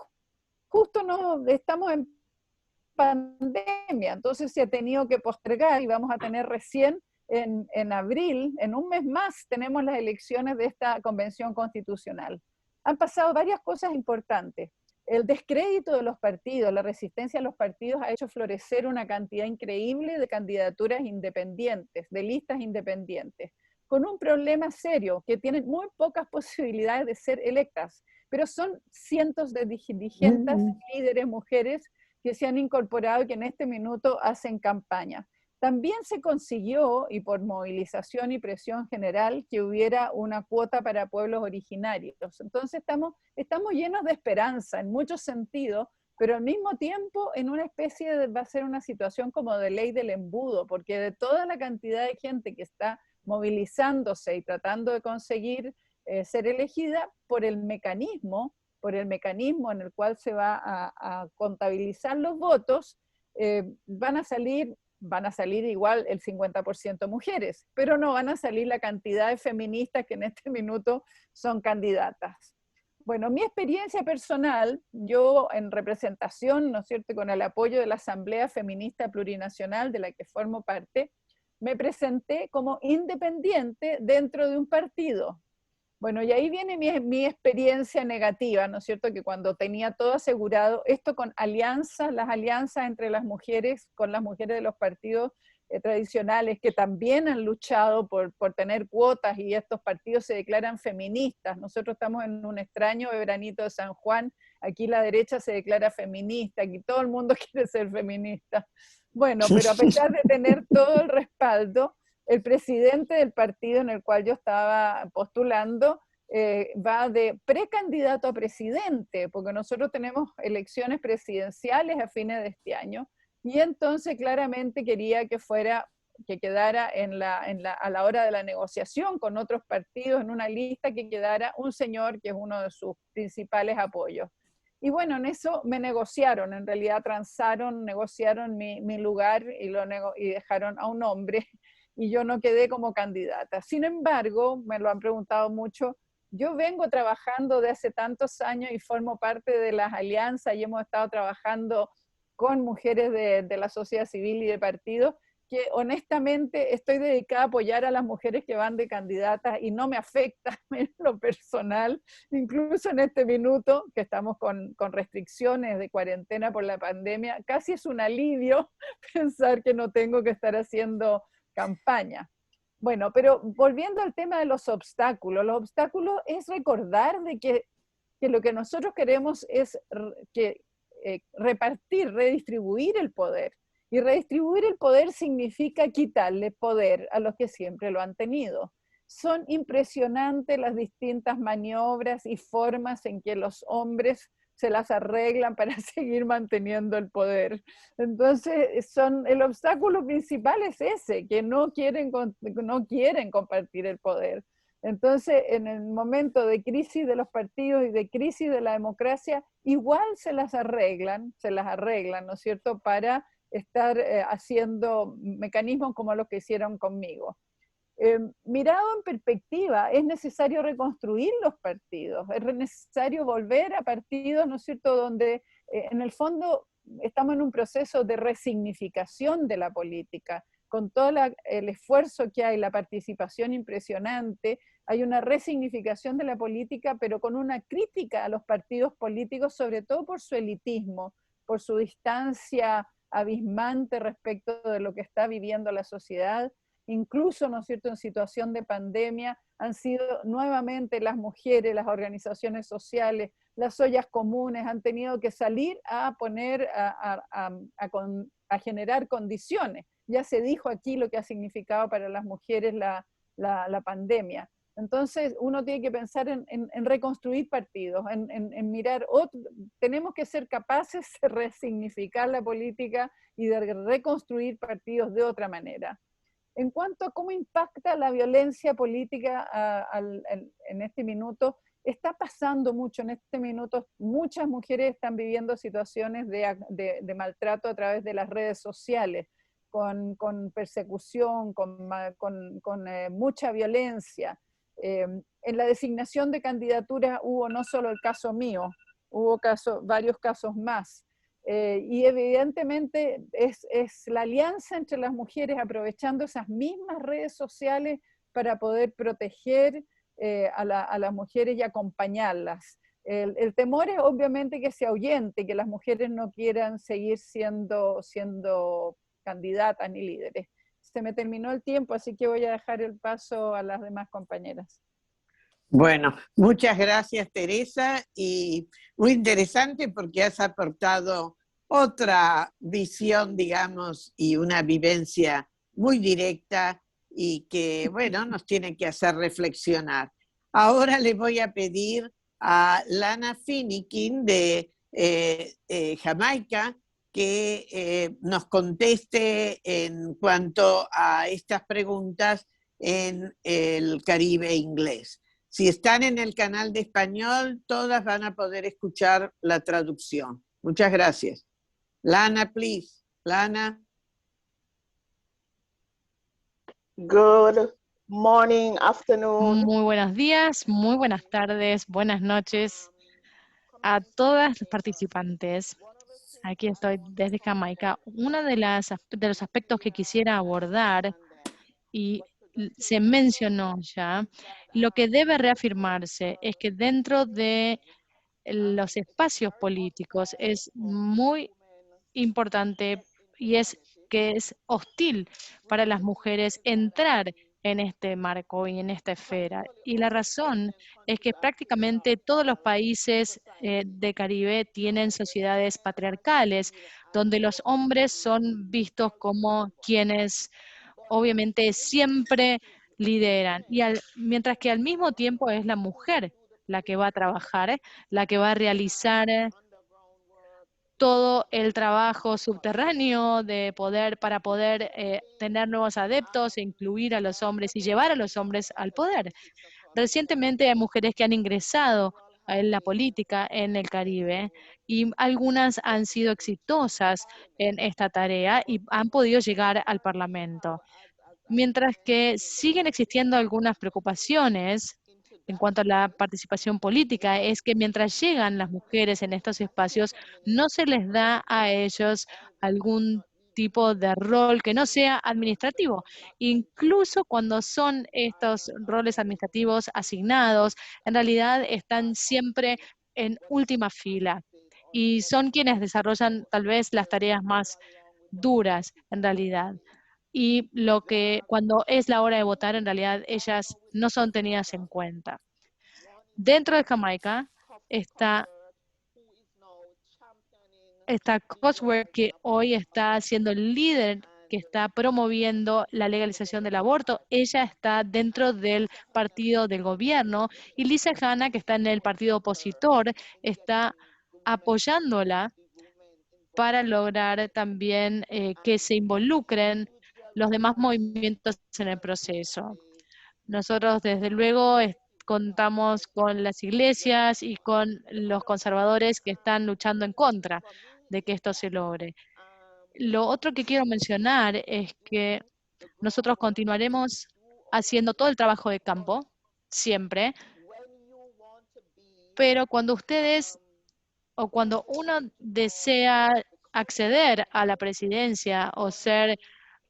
justo estamos en pandemia, entonces se ha tenido que postergar y vamos a tener recién en abril, en un mes más, tenemos las elecciones de esta convención constitucional. Han pasado varias cosas importantes. El descrédito de los partidos, la resistencia a los partidos ha hecho florecer una cantidad increíble de candidaturas independientes, de listas independientes, con un problema serio, que tienen muy pocas posibilidades de ser electas, pero son cientos de dirigentes, líderes, mujeres, que se han incorporado y que en este minuto hacen campaña. También se consiguió, y por movilización y presión general, que hubiera una cuota para pueblos originarios. Entonces estamos llenos de esperanza en muchos sentidos, pero al mismo tiempo en una especie va a ser una situación como de ley del embudo, porque de toda la cantidad de gente que está movilizándose y tratando de conseguir ser elegida por el mecanismo en el cual se va a contabilizar los votos, van a salir igual el 50% mujeres, pero no van a salir la cantidad de feministas que en este minuto son candidatas. Bueno, mi experiencia personal, yo en representación, ¿no es cierto?, con el apoyo de la Asamblea Feminista Plurinacional, de la que formo parte, me presenté como independiente dentro de un partido. Bueno, y ahí viene mi experiencia negativa, ¿no es cierto?, que cuando tenía todo asegurado, esto con las alianzas entre las mujeres, con las mujeres de los partidos tradicionales, que también han luchado por tener cuotas, y estos partidos se declaran feministas. Nosotros estamos en un extraño veranito de San Juan, aquí la derecha se declara feminista, aquí todo el mundo quiere ser feminista. Bueno, pero a pesar de tener todo el respaldo, el presidente del partido en el cual yo estaba postulando va de precandidato a presidente, porque nosotros tenemos elecciones presidenciales a fines de este año, y entonces claramente quería que quedara a la hora de la negociación con otros partidos en una lista, que quedara un señor que es uno de sus principales apoyos. Y bueno, en eso me negociaron, en realidad negociaron mi lugar y dejaron a un hombre, y yo no quedé como candidata. Sin embargo, me lo han preguntado mucho, yo vengo trabajando de hace tantos años y formo parte de las alianzas y hemos estado trabajando con mujeres de la sociedad civil y de partidos, que honestamente estoy dedicada a apoyar a las mujeres que van de candidatas y no me afecta en lo personal, incluso en este minuto que estamos con restricciones de cuarentena por la pandemia, casi es un alivio pensar que no tengo que estar haciendo campaña. Bueno, pero volviendo al tema de los obstáculos es recordar de que lo que nosotros queremos es repartir, redistribuir el poder. Y redistribuir el poder significa quitarle poder a los que siempre lo han tenido. Son impresionantes las distintas maniobras y formas en que los hombres se las arreglan para seguir manteniendo el poder. Entonces, el obstáculo principal es ese, que no quieren compartir el poder. Entonces, en el momento de crisis de los partidos y de crisis de la democracia, igual se las arreglan, ¿no es cierto?, para estar haciendo mecanismos como los que hicieron conmigo. Mirado en perspectiva, es necesario reconstruir los partidos, es necesario volver a partidos, ¿no es cierto?, donde en el fondo estamos en un proceso de resignificación de la política, con todo el esfuerzo que hay, la participación impresionante, hay una resignificación de la política, pero con una crítica a los partidos políticos, sobre todo por su elitismo, por su distancia abismante respecto de lo que está viviendo la sociedad. Incluso, ¿no es cierto?, en situación de pandemia, han sido nuevamente las mujeres, las organizaciones sociales, las ollas comunes, han tenido que salir a poner, a generar condiciones. Ya se dijo aquí lo que ha significado para las mujeres la pandemia. Entonces, uno tiene que pensar en reconstruir partidos, en mirar tenemos que ser capaces de resignificar la política y de reconstruir partidos de otra manera. En cuanto a cómo impacta la violencia política en este minuto, está pasando mucho en este minuto. Muchas mujeres están viviendo situaciones de maltrato a través de las redes sociales, con persecución, con mucha violencia. En la designación de candidaturas hubo no solo el caso mío, hubo varios casos más. Y evidentemente es la alianza entre las mujeres aprovechando esas mismas redes sociales para poder proteger a las mujeres y acompañarlas. El temor es obviamente que se ahuyente, que las mujeres no quieran seguir siendo candidatas ni líderes. Se me terminó el tiempo, así que voy a dejar el paso a las demás compañeras. Bueno, muchas gracias, Teresa, y muy interesante porque has aportado otra visión, digamos, y una vivencia muy directa y que, bueno, nos tiene que hacer reflexionar. Ahora le voy a pedir a Lana Finikin de Jamaica que nos conteste en cuanto a estas preguntas en el Caribe inglés. Si están en el canal de español, todas van a poder escuchar la traducción. Muchas gracias. Lana, please. Lana. Good morning, afternoon. Muy buenos días, muy buenas tardes, buenas noches a todas las participantes. Aquí estoy desde Jamaica. Uno de los aspectos que quisiera abordar, y se mencionó ya, lo que debe reafirmarse es que dentro de los espacios políticos es muy importante y es que es hostil para las mujeres entrar en este marco y en esta esfera. Y la razón es que prácticamente todos los países de Caribe tienen sociedades patriarcales, donde los hombres son vistos como quienes obviamente siempre lideran, mientras que al mismo tiempo es la mujer la que va a trabajar, la que va a realizar todo el trabajo subterráneo para poder tener nuevos adeptos e incluir a los hombres y llevar a los hombres al poder. Recientemente hay mujeres que han ingresado en la política en el Caribe y algunas han sido exitosas en esta tarea y han podido llegar al Parlamento. Mientras que siguen existiendo algunas preocupaciones en cuanto a la participación política, es que mientras llegan las mujeres en estos espacios, no se les da a ellos algún tipo de rol que no sea administrativo. Incluso cuando son estos roles administrativos asignados, en realidad están siempre en última fila y son quienes desarrollan tal vez las tareas más duras en realidad. Y lo que cuando es la hora de votar, en realidad ellas no son tenidas en cuenta. Dentro de Jamaica está Cosworth, que hoy está siendo el líder que está promoviendo la legalización del aborto. Ella está dentro del partido del gobierno y Lisa Hanna, que está en el partido opositor, está apoyándola para lograr también que se involucren los demás movimientos en el proceso. Nosotros, desde luego, contamos con las iglesias y con los conservadores que están luchando en contra de que esto se logre. Lo otro que quiero mencionar es que nosotros continuaremos haciendo todo el trabajo de campo, siempre, pero cuando ustedes o cuando uno desea acceder a la presidencia o ser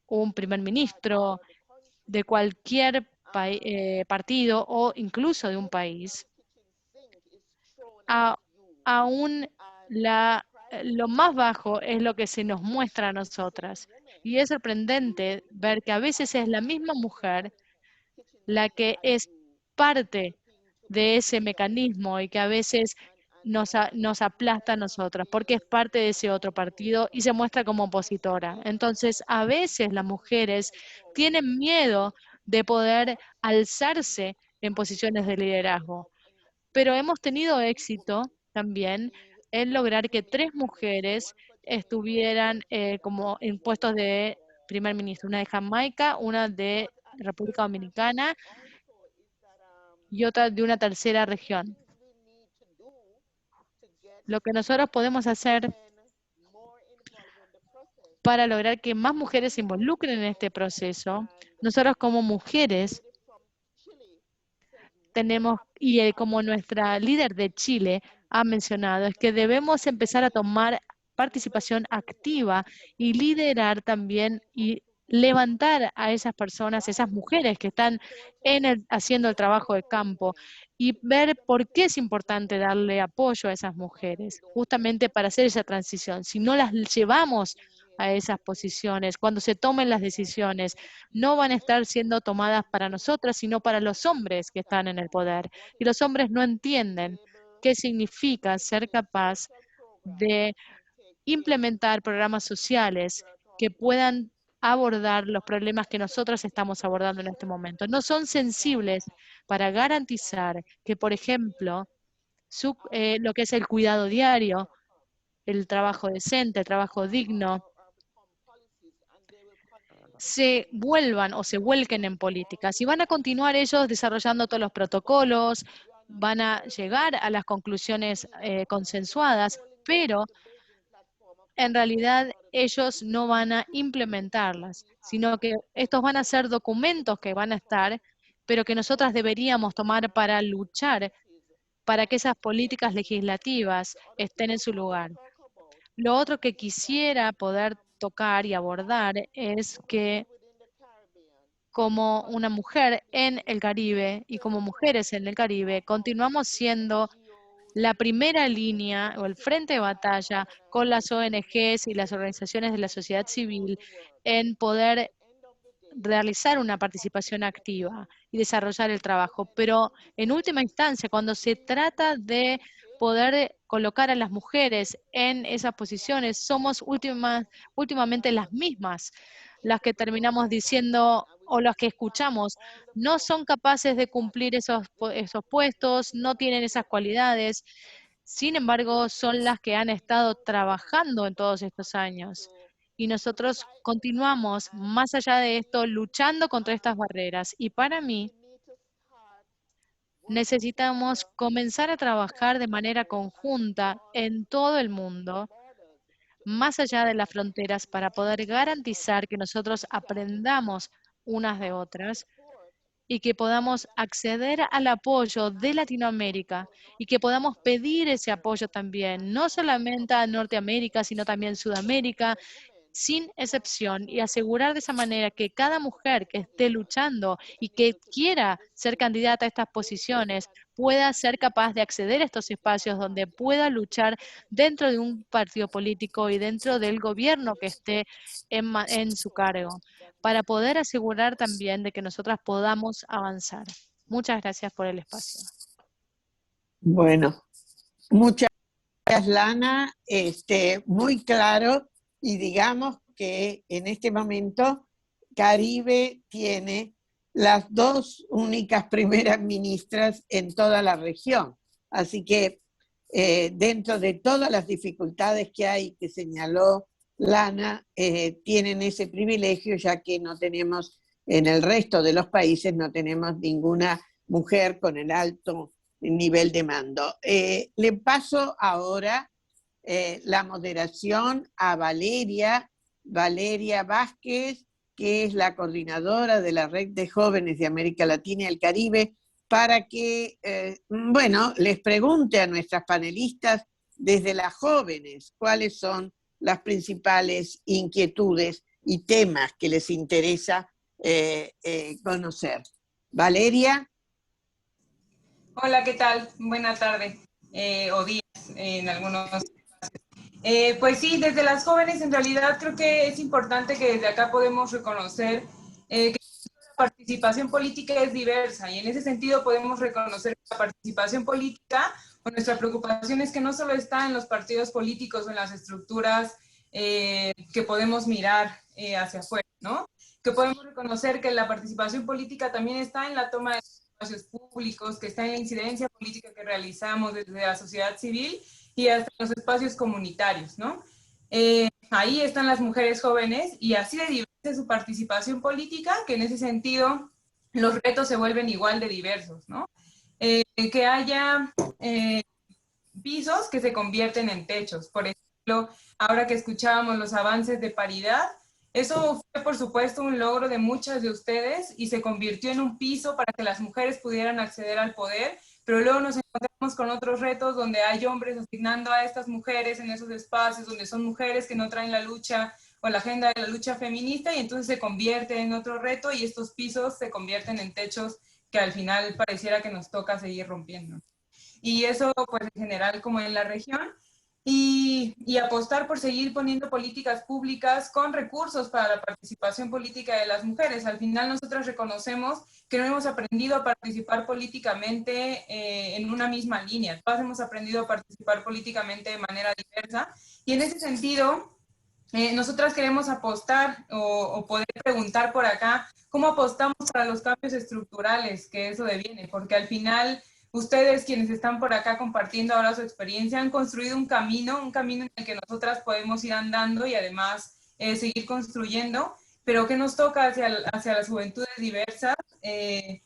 un primer ministro de cualquier partido o incluso de un país, aún lo más bajo es lo que se nos muestra a nosotras. Y es sorprendente ver que a veces es la misma mujer la que es parte de ese mecanismo y que a veces nos aplasta a nosotras porque es parte de ese otro partido y se muestra como opositora. Entonces, a veces las mujeres tienen miedo de poder alzarse en posiciones de liderazgo, pero hemos tenido éxito también en lograr que 3 mujeres estuvieran como en puestos de primer ministro, una de Jamaica, una de República Dominicana y otra de una tercera región. Lo que nosotros podemos hacer para lograr que más mujeres se involucren en este proceso, nosotros como mujeres tenemos, y como nuestra líder de Chile ha mencionado, es que debemos empezar a tomar participación activa y liderar también y levantar a esas personas, esas mujeres que están haciendo el trabajo de campo y ver por qué es importante darle apoyo a esas mujeres, justamente para hacer esa transición. Si no las llevamos a esas posiciones, cuando se tomen las decisiones, no van a estar siendo tomadas para nosotras, sino para los hombres que están en el poder. Y los hombres no entienden qué significa ser capaz de implementar programas sociales que puedan abordar los problemas que nosotros estamos abordando en este momento. No son sensibles para garantizar que, por ejemplo, lo que es el cuidado diario, el trabajo decente, el trabajo digno, se vuelvan o se vuelquen en políticas y van a continuar ellos desarrollando todos los protocolos, van a llegar a las conclusiones consensuadas, pero en realidad ellos no van a implementarlas, sino que estos van a ser documentos que van a estar, pero que nosotras deberíamos tomar para luchar para que esas políticas legislativas estén en su lugar. Lo otro que quisiera poder tocar y abordar es que como una mujer en el Caribe y como mujeres en el Caribe, continuamos siendo la primera línea o el frente de batalla con las ONGs y las organizaciones de la sociedad civil en poder realizar una participación activa y desarrollar el trabajo. Pero en última instancia, cuando se trata de poder colocar a las mujeres en esas posiciones, somos últimamente las mismas, las que terminamos diciendo o las que escuchamos, no son capaces de cumplir esos puestos, no tienen esas cualidades. Sin embargo, son las que han estado trabajando en todos estos años. Y nosotros continuamos, más allá de esto, luchando contra estas barreras. Y para mí, necesitamos comenzar a trabajar de manera conjunta en todo el mundo, más allá de las fronteras, para poder garantizar que nosotros aprendamos unas de otras y que podamos acceder al apoyo de Latinoamérica y que podamos pedir ese apoyo también, no solamente a Norteamérica, sino también Sudamérica sin excepción, y asegurar de esa manera que cada mujer que esté luchando y que quiera ser candidata a estas posiciones pueda ser capaz de acceder a estos espacios donde pueda luchar dentro de un partido político y dentro del gobierno que esté en su cargo, para poder asegurar también de que nosotras podamos avanzar. Muchas gracias por el espacio. Bueno, muchas gracias, Lana. Muy claro, y digamos que en este momento Caribe tiene las dos únicas primeras ministras en toda la región. Así que dentro de todas las dificultades que hay, que señaló Lana, tienen ese privilegio, ya que no tenemos, en el resto de los países, no tenemos ninguna mujer con el alto nivel de mando. Le paso ahora la moderación a Valeria Vázquez, que es la coordinadora de la Red de Jóvenes de América Latina y el Caribe, para que, les pregunte a nuestras panelistas desde las jóvenes cuáles son las principales inquietudes y temas que les interesa conocer. Valeria. Hola, ¿qué tal? Buena tarde o días en algunos casos. Pues sí, desde las jóvenes en realidad creo que es importante que desde acá podemos reconocer que la participación política es diversa, y en ese sentido podemos reconocer que la participación política o nuestra preocupación es que no solo está en los partidos políticos o en las estructuras que podemos mirar hacia afuera, ¿no? Que podemos reconocer que la participación política también está en la toma de espacios públicos, que está en la incidencia política que realizamos desde la sociedad civil y hasta los espacios comunitarios, ¿no? Ahí están las mujeres jóvenes, y así de diversa es su participación política, que en ese sentido los retos se vuelven igual de diversos, ¿no? Que haya pisos que se convierten en techos. Por ejemplo, ahora que escuchábamos los avances de paridad, eso fue, por supuesto, un logro de muchas de ustedes y se convirtió en un piso para que las mujeres pudieran acceder al poder, pero luego nos encontramos con otros retos donde hay hombres asignando a estas mujeres en esos espacios, donde son mujeres que no traen la lucha o la agenda de la lucha feminista, y entonces se convierte en otro reto y estos pisos se convierten en techos que al final pareciera que nos toca seguir rompiendo. Y eso, pues, en general, como en la región. Y apostar por seguir poniendo políticas públicas con recursos para la participación política de las mujeres. Al final nosotras reconocemos que no hemos aprendido a participar políticamente en una misma línea. Todas hemos aprendido a participar políticamente de manera diversa, y en ese sentido nosotras queremos apostar o poder preguntar por acá cómo apostamos para los cambios estructurales que eso deviene, porque al final ustedes, quienes están por acá compartiendo ahora su experiencia, han construido un camino en el que nosotras podemos ir andando y además seguir construyendo, pero que nos toca hacia las juventudes diversas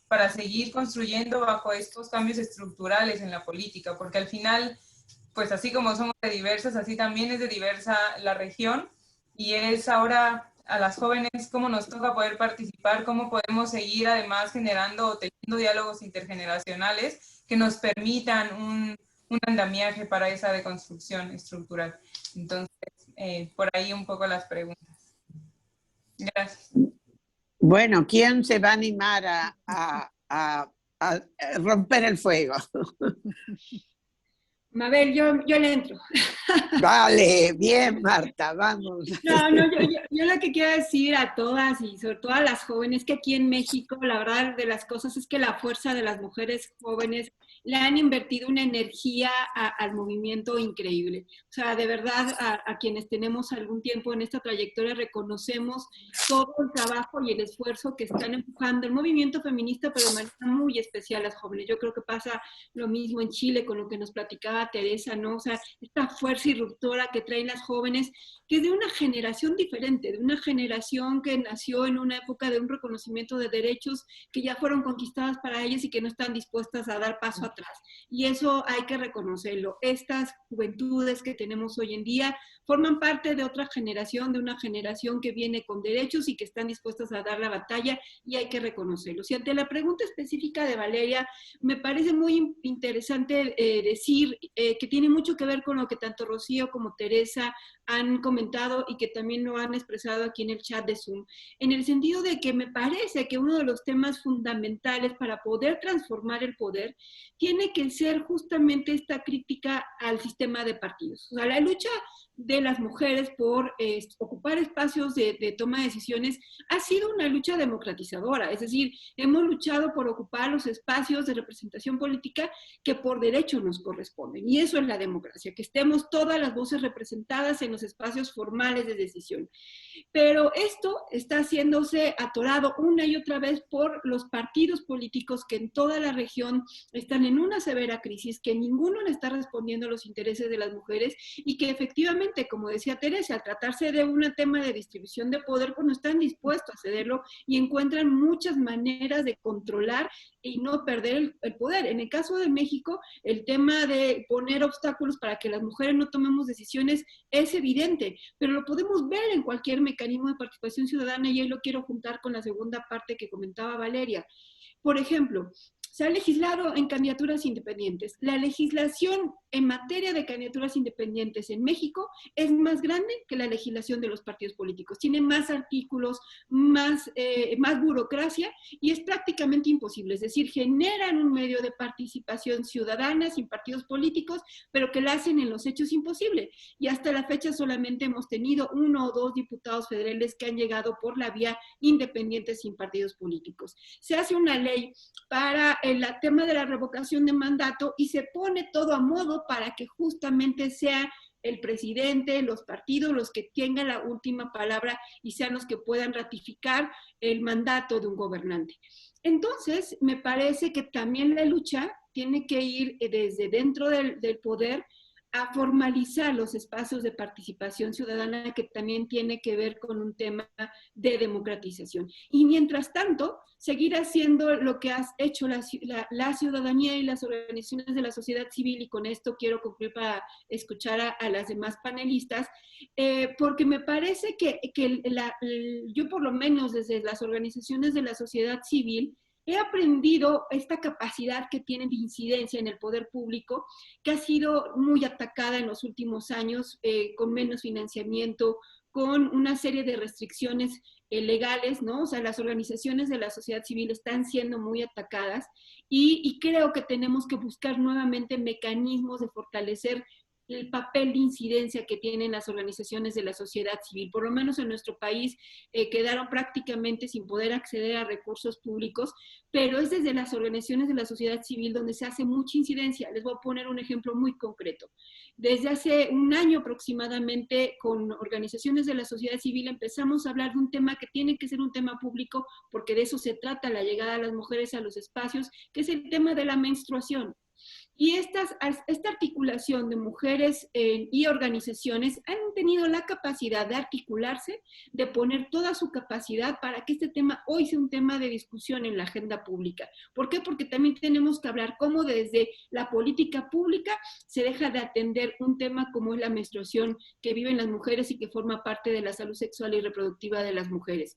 para seguir construyendo bajo estos cambios estructurales en la política, porque al final, pues así como somos de diversas, así también es de diversa la región, y es ahora a las jóvenes cómo nos toca poder participar, cómo podemos seguir además generando o teniendo diálogos intergeneracionales que nos permitan un andamiaje para esa deconstrucción estructural. Entonces, por ahí un poco las preguntas. Gracias. Bueno, ¿quién se va a animar a romper el fuego? Mabel, yo le entro. Vale, bien, Marta, vamos. No, yo lo que quiero decir a todas y sobre todo a las jóvenes, que aquí en México la verdad de las cosas es que la fuerza de las mujeres jóvenes le han invertido una energía al movimiento increíble. O sea, de verdad, a quienes tenemos algún tiempo en esta trayectoria reconocemos todo el trabajo y el esfuerzo que están empujando el movimiento feminista, pero de manera muy especial las jóvenes. Yo creo que pasa lo mismo en Chile con lo que nos platicaba Teresa, ¿no? O sea, esta fuerza irruptora que traen las jóvenes, que es de una generación diferente, de una generación que nació en una época de un reconocimiento de derechos que ya fueron conquistadas para ellas y que no están dispuestas a dar paso atrás. Y eso hay que reconocerlo. Estas juventudes que tenemos hoy en día forman parte de otra generación, de una generación que viene con derechos y que están dispuestas a dar la batalla, y hay que reconocerlo. Y ante la pregunta específica de Valeria, me parece muy interesante decir que tiene mucho que ver con lo que tanto Rocío como Teresa han comentado y que también lo han expresado aquí en el chat de Zoom, en el sentido de que me parece que uno de los temas fundamentales para poder transformar el poder tiene que ser justamente esta crítica al sistema de partidos. O sea, la lucha de las mujeres por ocupar espacios de toma de decisiones ha sido una lucha democratizadora, es decir, hemos luchado por ocupar los espacios de representación política que por derecho nos corresponden, y eso es la democracia, que estemos todas las voces representadas en los espacios formales de decisión. Pero esto está haciéndose atorado una y otra vez por los partidos políticos que en toda la región están en una severa crisis, que ninguno le está respondiendo a los intereses de las mujeres y que efectivamente, como decía Teresa, al tratarse de un tema de distribución de poder, pues no están dispuestos a cederlo y encuentran muchas maneras de controlar y no perder el poder. En el caso de México, el tema de poner obstáculos para que las mujeres no tomemos decisiones es evidente, pero lo podemos ver en cualquier mecanismo de participación ciudadana, y ahí lo quiero juntar con la segunda parte que comentaba Valeria. Por ejemplo, se ha legislado en candidaturas independientes. La legislación en materia de candidaturas independientes en México es más grande que la legislación de los partidos políticos. Tiene más artículos, más burocracia, y es prácticamente imposible. Es decir, generan un medio de participación ciudadana sin partidos políticos, pero que la hacen en los hechos imposible. Y hasta la fecha solamente hemos tenido 1 o 2 diputados federales que han llegado por la vía independiente sin partidos políticos. Se hace una ley para el tema de la revocación de mandato y se pone todo a modo para que justamente sea el presidente, los partidos, los que tengan la última palabra y sean los que puedan ratificar el mandato de un gobernante. Entonces, me parece que también la lucha tiene que ir desde dentro del poder a formalizar los espacios de participación ciudadana, que también tiene que ver con un tema de democratización. Y mientras tanto, seguir haciendo lo que ha hecho la ciudadanía y las organizaciones de la sociedad civil, y con esto quiero concluir para escuchar a las demás panelistas, porque me parece que yo por lo menos desde las organizaciones de la sociedad civil, he aprendido esta capacidad que tienen de incidencia en el poder público, que ha sido muy atacada en los últimos años, con menos financiamiento, con una serie de restricciones legales, ¿no? O sea, las organizaciones de la sociedad civil están siendo muy atacadas, y creo que tenemos que buscar nuevamente mecanismos de fortalecer el papel de incidencia que tienen las organizaciones de la sociedad civil. Por lo menos en nuestro país quedaron prácticamente sin poder acceder a recursos públicos, pero es desde las organizaciones de la sociedad civil donde se hace mucha incidencia. Les voy a poner un ejemplo muy concreto. Desde hace un año aproximadamente, con organizaciones de la sociedad civil empezamos a hablar de un tema que tiene que ser un tema público, porque de eso se trata la llegada de las mujeres a los espacios, que es el tema de la menstruación. Y esta articulación de mujeres y organizaciones han tenido la capacidad de articularse, de poner toda su capacidad para que este tema hoy sea un tema de discusión en la agenda pública. ¿Por qué? Porque también tenemos que hablar cómo desde la política pública se deja de atender un tema como es la menstruación que viven las mujeres y que forma parte de la salud sexual y reproductiva de las mujeres.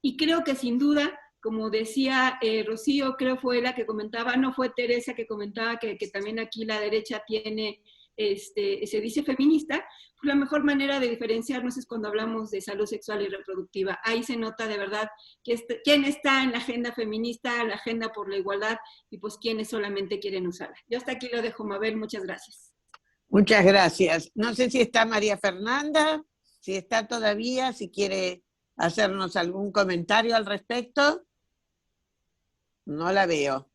Y creo que sin duda, como decía Rocío, creo fue la que comentaba, no fue Teresa que comentaba que también aquí la derecha tiene, se dice feminista, pues la mejor manera de diferenciarnos es cuando hablamos de salud sexual y reproductiva. Ahí se nota de verdad quién está en la agenda feminista, la agenda por la igualdad, y pues quiénes solamente quieren usarla. Yo hasta aquí lo dejo, Mabel, muchas gracias. Muchas gracias. No sé si está María Fernanda, si está todavía, si quiere hacernos algún comentario al respecto. No la veo.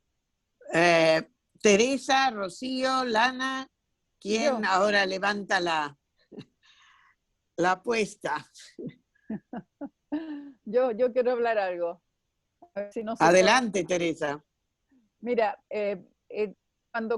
Teresa, Rocío, Lana, ¿quién ahora levanta la apuesta? Yo quiero hablar algo. A ver si no se Adelante, Teresa. Mira,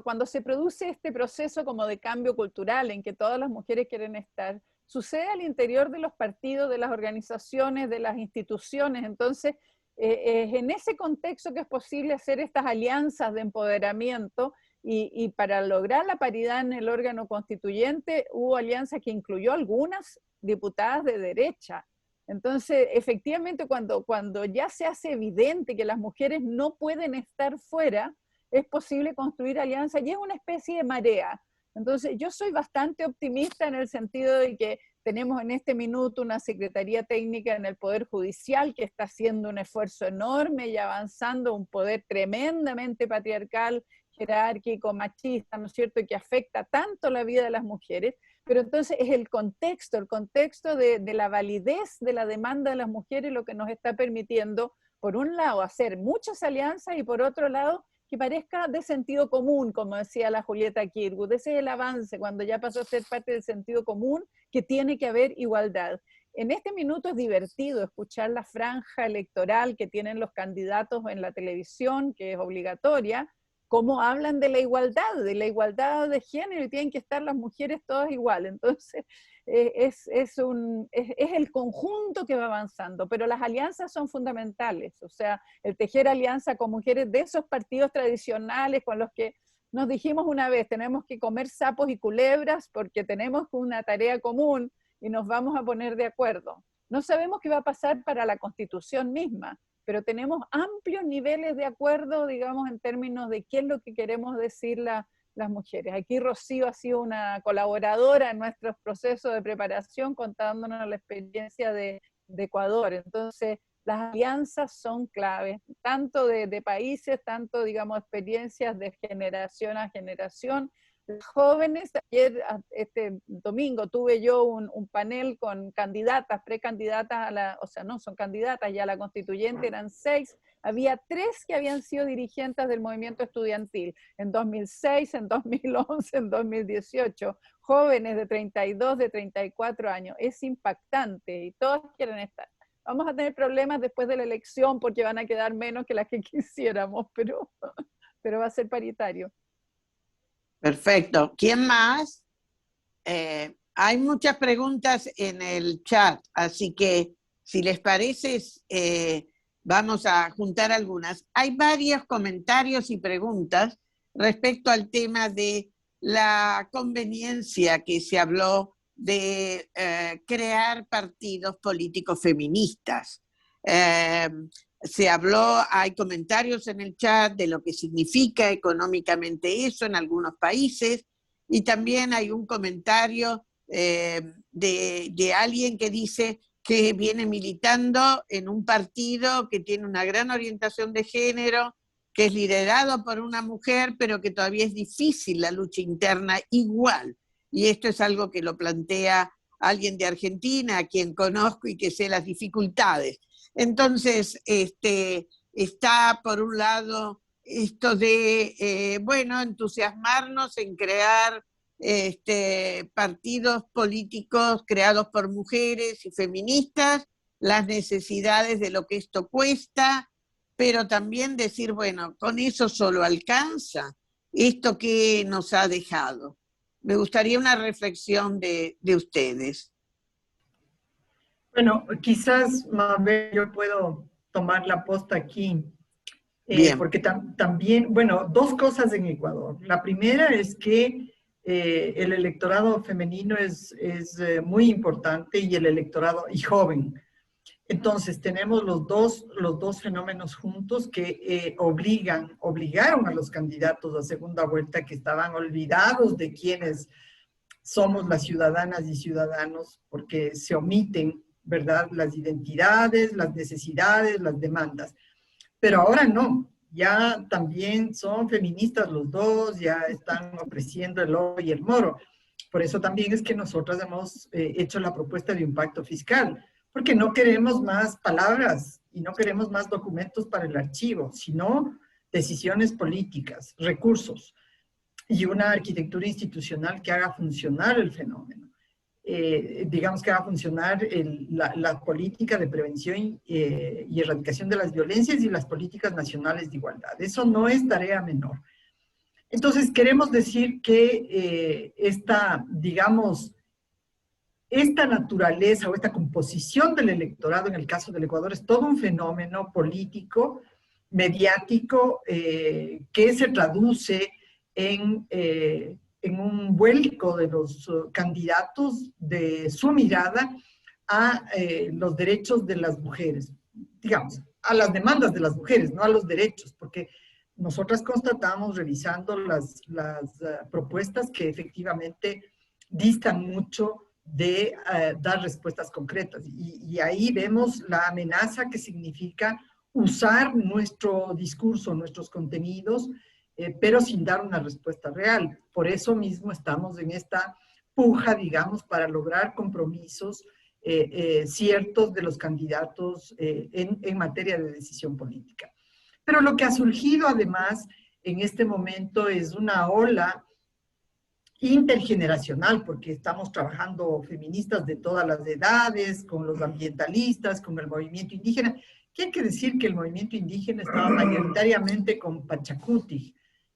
cuando se produce este proceso como de cambio cultural en que todas las mujeres quieren estar, sucede al interior de los partidos, de las organizaciones, de las instituciones. Entonces, es en ese contexto que es posible hacer estas alianzas de empoderamiento, y para lograr la paridad en el órgano constituyente hubo alianzas que incluyó algunas diputadas de derecha. Entonces, efectivamente, cuando ya se hace evidente que las mujeres no pueden estar fuera, es posible construir alianzas y es una especie de marea. Entonces, yo soy bastante optimista en el sentido de que tenemos en este minuto una Secretaría Técnica en el Poder Judicial que está haciendo un esfuerzo enorme y avanzando, un poder tremendamente patriarcal, jerárquico, machista, ¿no es cierto?, que afecta tanto la vida de las mujeres, pero entonces es el contexto de la validez de la demanda de las mujeres lo que nos está permitiendo, por un lado, hacer muchas alianzas y por otro lado, que parezca de sentido común, como decía la Julieta Kirkwood. Ese es el avance, cuando ya pasó a ser parte del sentido común, que tiene que haber igualdad. En este minuto es divertido escuchar la franja electoral que tienen los candidatos en la televisión, que es obligatoria, cómo hablan de la igualdad de género, y tienen que estar las mujeres todas iguales. Entonces, es el conjunto que va avanzando, pero las alianzas son fundamentales, o sea, el tejer alianza con mujeres de esos partidos tradicionales con los que nos dijimos una vez, tenemos que comer sapos y culebras porque tenemos una tarea común y nos vamos a poner de acuerdo. No sabemos qué va a pasar para la Constitución misma, pero tenemos amplios niveles de acuerdo, digamos, en términos de qué es lo que queremos decir las mujeres. Aquí Rocío ha sido una colaboradora en nuestros procesos de preparación, contándonos la experiencia de Ecuador. Entonces, las alianzas son claves, tanto de países, tanto, digamos, experiencias de generación a generación. Los jóvenes, ayer, este domingo, tuve yo un panel con candidatas, precandidatas o sea, no son candidatas ya a la constituyente, eran 6, había 3 que habían sido dirigentes del movimiento estudiantil, en 2006, en 2011, en 2018, jóvenes de 32, de 34 años, es impactante y todas quieren estar. Vamos a tener problemas después de la elección porque van a quedar menos que las que quisiéramos, pero va a ser paritario. Perfecto. ¿Quién más? Hay muchas preguntas en el chat, así que si les parece, vamos a juntar algunas. Hay varios comentarios y preguntas respecto al tema de la conveniencia que se habló de crear partidos políticos feministas. Se habló, hay comentarios en el chat de lo que significa económicamente eso en algunos países, y también hay un comentario de alguien que dice que viene militando en un partido que tiene una gran orientación de género, que es liderado por una mujer, pero que todavía es difícil la lucha interna igual. Y esto es algo que lo plantea alguien de Argentina, a quien conozco y que sé las dificultades. Entonces, está por un lado esto de, bueno, entusiasmarnos en crear partidos políticos creados por mujeres y feministas, las necesidades de lo que esto cuesta, pero también decir, bueno, con eso solo alcanza esto que nos ha dejado. Me gustaría una reflexión de ustedes. Bueno, quizás, Mabel, yo puedo tomar la posta aquí, porque también, bueno, 2 cosas en Ecuador. La primera es que el electorado femenino es muy importante y el electorado y joven. Entonces, tenemos los dos fenómenos juntos que obligaron a los candidatos a segunda vuelta que estaban olvidados de quiénes somos las ciudadanas y ciudadanos, porque se omiten, ¿verdad?, las identidades, las necesidades, las demandas. Pero ahora no, ya también son feministas los dos, ya están ofreciendo el oro y el moro. Por eso también es que nosotras hemos hecho la propuesta de un pacto fiscal, porque no queremos más palabras y no queremos más documentos para el archivo, sino decisiones políticas, recursos y una arquitectura institucional que haga funcionar el fenómeno. Digamos que haga funcionar la política de prevención y erradicación de las violencias y las políticas nacionales de igualdad. Eso no es tarea menor. Entonces, queremos decir que esta naturaleza o esta composición del electorado en el caso del Ecuador es todo un fenómeno político, mediático, que se traduce en un vuelco de los candidatos de su mirada a los derechos de las mujeres, digamos, a las demandas de las mujeres, no a los derechos, porque nosotras constatamos, revisando las propuestas, que efectivamente distan mucho de dar respuestas concretas. Y ahí vemos la amenaza que significa usar nuestro discurso, nuestros contenidos, pero sin dar una respuesta real. Por eso mismo estamos en esta puja, digamos, para lograr compromisos ciertos de los candidatos en materia de decisión política. Pero lo que ha surgido además en este momento es una ola intergeneracional, porque estamos trabajando feministas de todas las edades, con los ambientalistas, con el movimiento indígena, que hay que decir que el movimiento indígena estaba mayoritariamente con Pachacuti.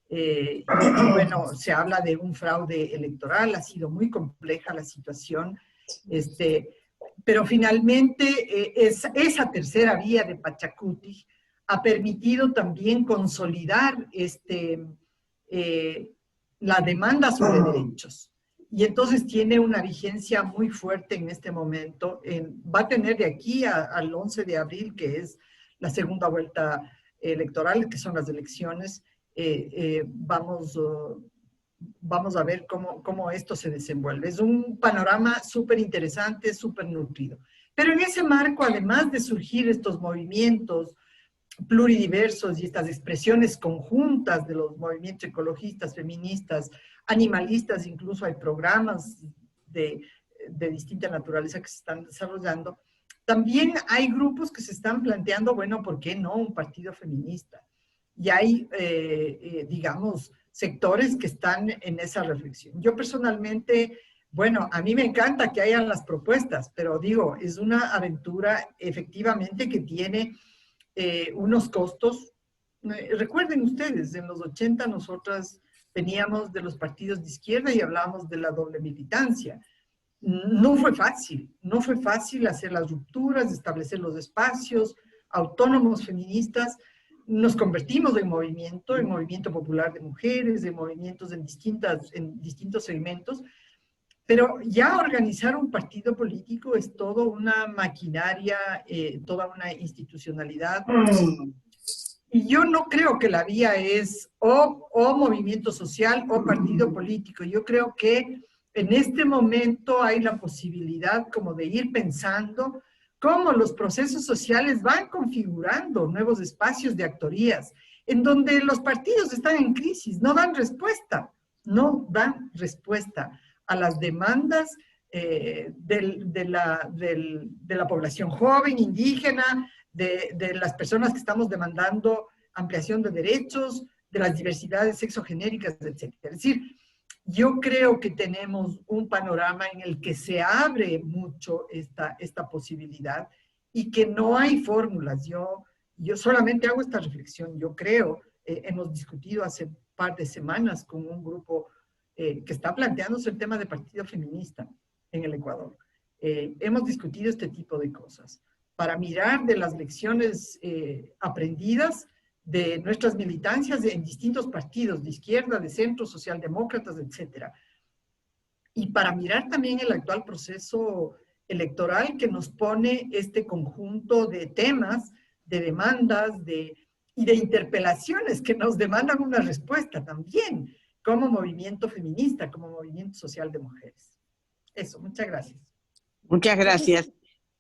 Y bueno, se habla de un fraude electoral, ha sido muy compleja la situación, pero finalmente esa tercera vía de Pachacuti ha permitido también consolidar la demanda sobre derechos. Y entonces tiene una vigencia muy fuerte en este momento. Va a tener de aquí al 11 de abril, que es la segunda vuelta electoral, que son las elecciones. Vamos a ver cómo esto se desenvuelve. Es un panorama súper interesante, súper nutrido. Pero en ese marco, además de surgir estos movimientos pluridiversos y estas expresiones conjuntas de los movimientos ecologistas, feministas, animalistas, incluso hay programas de distinta naturaleza que se están desarrollando, también hay grupos que se están planteando, bueno, ¿por qué no un partido feminista? Y hay, digamos, sectores que están en esa reflexión. Yo personalmente, bueno, a mí me encanta que hayan las propuestas, pero digo, es una aventura efectivamente que tiene unos costos. Recuerden ustedes, en los 80 nosotras veníamos de los partidos de izquierda y hablábamos de la doble militancia. No fue fácil hacer las rupturas, establecer los espacios autónomos feministas. Nos convertimos en movimiento popular de mujeres, de movimientos en distintos segmentos, pero ya organizar un partido político es toda una maquinaria, toda una institucionalidad. Y yo no creo que la vía es o movimiento social o partido político. Yo creo que en este momento hay la posibilidad como de ir pensando cómo los procesos sociales van configurando nuevos espacios de actorías, en donde los partidos están en crisis, no dan respuesta a las demandas de la población joven, indígena, de las personas que estamos demandando ampliación de derechos, de las diversidades sexogenéricas, etc. Es decir, yo creo que tenemos un panorama en el que se abre mucho esta posibilidad y que no hay fórmulas. Yo solamente hago esta reflexión. Yo creo, hemos discutido hace un par de semanas con un grupo que está planteándose el tema de partido feminista en el Ecuador. Hemos discutido este tipo de cosas para mirar de las lecciones aprendidas de nuestras militancias en distintos partidos, de izquierda, de centro, socialdemócratas, etc. Y para mirar también el actual proceso electoral que nos pone este conjunto de temas, de demandas y de interpelaciones que nos demandan una respuesta también, como movimiento feminista, como movimiento social de mujeres. Eso, muchas gracias. Muchas gracias.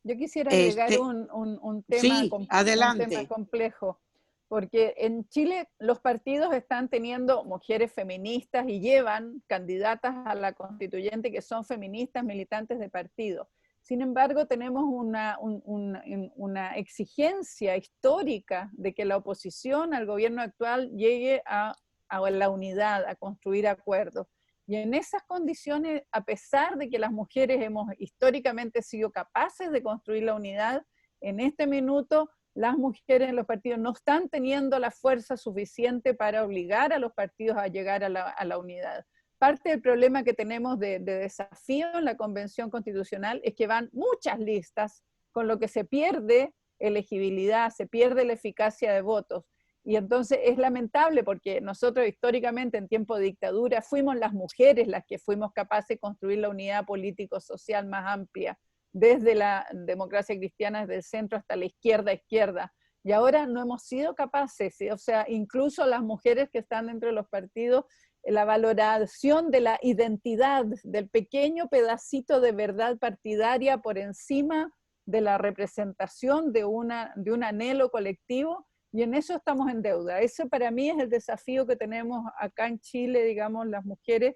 Yo quisiera agregar un tema, adelante. Un tema complejo, porque en Chile los partidos están teniendo mujeres feministas y llevan candidatas a la constituyente que son feministas militantes de partido. Sin embargo, tenemos una exigencia histórica de que la oposición al gobierno actual llegue a la unidad, a construir acuerdos. Y en esas condiciones, a pesar de que las mujeres hemos históricamente sido capaces de construir la unidad, en este minuto las mujeres en los partidos no están teniendo la fuerza suficiente para obligar a los partidos a llegar a la unidad. Parte del problema que tenemos de desafío en la Convención Constitucional es que van muchas listas, con lo que se pierde elegibilidad, se pierde la eficacia de votos. Y entonces es lamentable porque nosotros históricamente en tiempo de dictadura fuimos las mujeres las que fuimos capaces de construir la unidad político-social más amplia, desde la democracia cristiana, desde el centro hasta la izquierda, y ahora no hemos sido capaces, ¿sí? O sea, incluso las mujeres que están dentro de los partidos, la valoración de la identidad, del pequeño pedacito de verdad partidaria por encima de la representación de un anhelo colectivo, y en eso estamos en deuda. Ese para mí es el desafío que tenemos acá en Chile, digamos, las mujeres,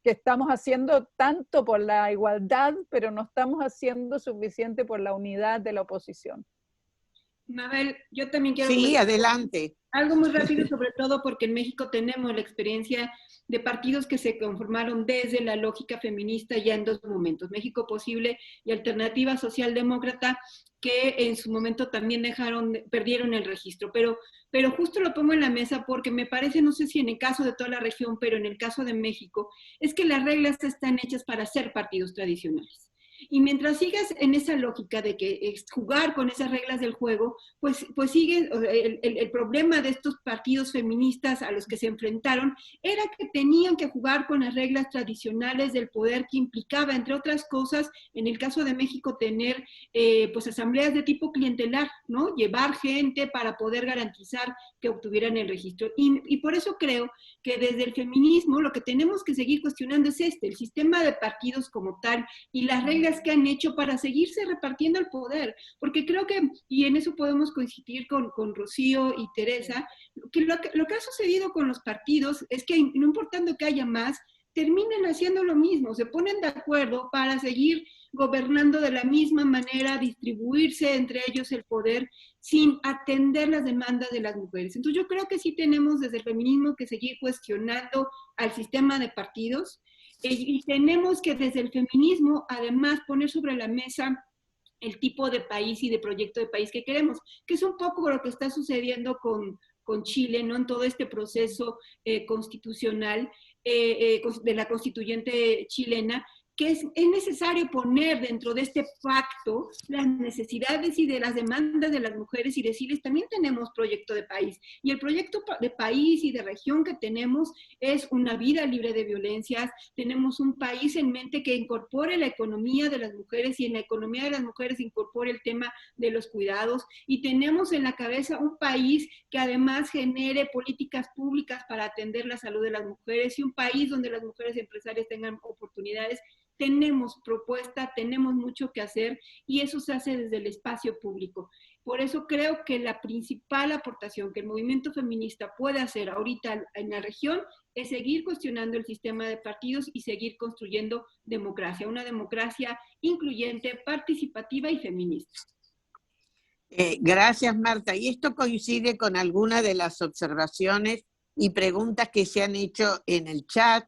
que estamos haciendo tanto por la igualdad, pero no estamos haciendo suficiente por la unidad de la oposición. Mabel, yo también quiero... Sí, adelante. Algo muy rápido, sobre todo porque en México tenemos la experiencia de partidos que se conformaron desde la lógica feminista ya en dos momentos, México Posible y Alternativa Socialdemócrata, que en su momento también perdieron el registro. Pero justo lo pongo en la mesa porque me parece, no sé si en el caso de toda la región, pero en el caso de México, es que las reglas están hechas para ser partidos tradicionales. Y mientras sigas en esa lógica de que es jugar con esas reglas del juego, pues sigue el problema de estos partidos feministas a los que se enfrentaron era que tenían que jugar con las reglas tradicionales del poder que implicaba, entre otras cosas, en el caso de México, tener pues asambleas de tipo clientelar, ¿no? Llevar gente para poder garantizar que obtuvieran el registro. Y por eso creo que desde el feminismo lo que tenemos que seguir cuestionando es el sistema de partidos como tal y las reglas que han hecho para seguirse repartiendo el poder, porque creo que, y en eso podemos coincidir con Rocío y Teresa, que lo que ha sucedido con los partidos es que no importando que haya más, terminan haciendo lo mismo, se ponen de acuerdo para seguir gobernando de la misma manera, distribuirse entre ellos el poder sin atender las demandas de las mujeres. Entonces yo creo que sí tenemos desde el feminismo que seguir cuestionando al sistema de partidos, y tenemos que desde el feminismo además poner sobre la mesa el tipo de país y de proyecto de país que queremos, que es un poco lo que está sucediendo con Chile, ¿no? En todo este proceso constitucional de la constituyente chilena, que es necesario poner dentro de este pacto las necesidades y de las demandas de las mujeres y decirles, también tenemos proyecto de país. Y el proyecto de país y de región que tenemos es una vida libre de violencias, tenemos un país en mente que incorpore la economía de las mujeres y en la economía de las mujeres incorpore el tema de los cuidados, y tenemos en la cabeza un país que además genere políticas públicas para atender la salud de las mujeres y un país donde las mujeres empresarias tengan oportunidades. Tenemos propuesta, tenemos mucho que hacer y eso se hace desde el espacio público. Por eso creo que la principal aportación que el movimiento feminista puede hacer ahorita en la región es seguir cuestionando el sistema de partidos y seguir construyendo democracia, una democracia incluyente, participativa y feminista. Gracias, Marta. Y esto coincide con algunas de las observaciones y preguntas que se han hecho en el chat.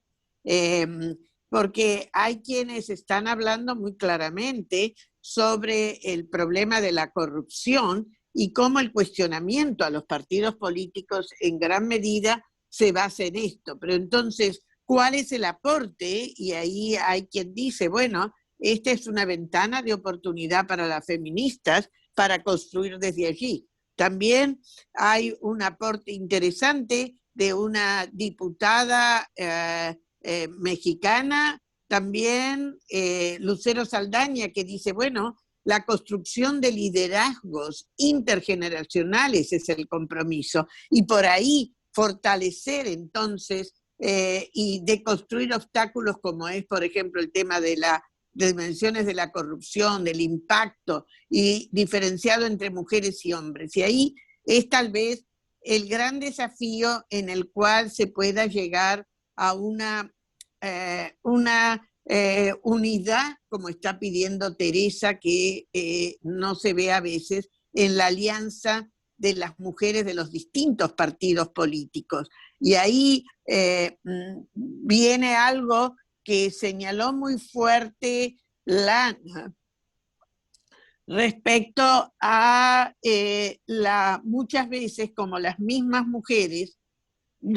Porque hay quienes están hablando muy claramente sobre el problema de la corrupción y cómo el cuestionamiento a los partidos políticos en gran medida se basa en esto. Pero entonces, ¿cuál es el aporte? Y ahí hay quien dice, bueno, esta es una ventana de oportunidad para las feministas para construir desde allí. También hay un aporte interesante de una diputada mexicana, también Lucero Saldaña, que dice, bueno, la construcción de liderazgos intergeneracionales es el compromiso, y por ahí fortalecer entonces y deconstruir obstáculos como es, por ejemplo, el tema de las dimensiones de la corrupción, del impacto, y diferenciado entre mujeres y hombres. Y ahí es tal vez el gran desafío en el cual se pueda llegar a una unidad, como está pidiendo Teresa, que no se ve a veces en la alianza de las mujeres de los distintos partidos políticos. Y ahí viene algo que señaló muy fuerte Lana respecto a muchas veces como las mismas mujeres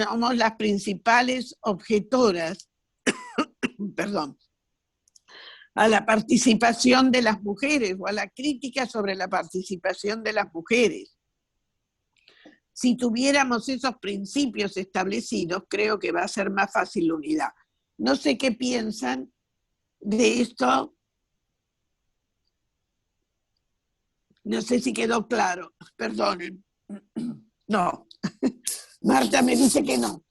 somos las principales objetoras, perdón, a la participación de las mujeres o a la crítica sobre la participación de las mujeres. Si tuviéramos esos principios establecidos, creo que va a ser más fácil la unidad. No sé qué piensan de esto. No sé si quedó claro, perdonen. No, Marta me dice que no.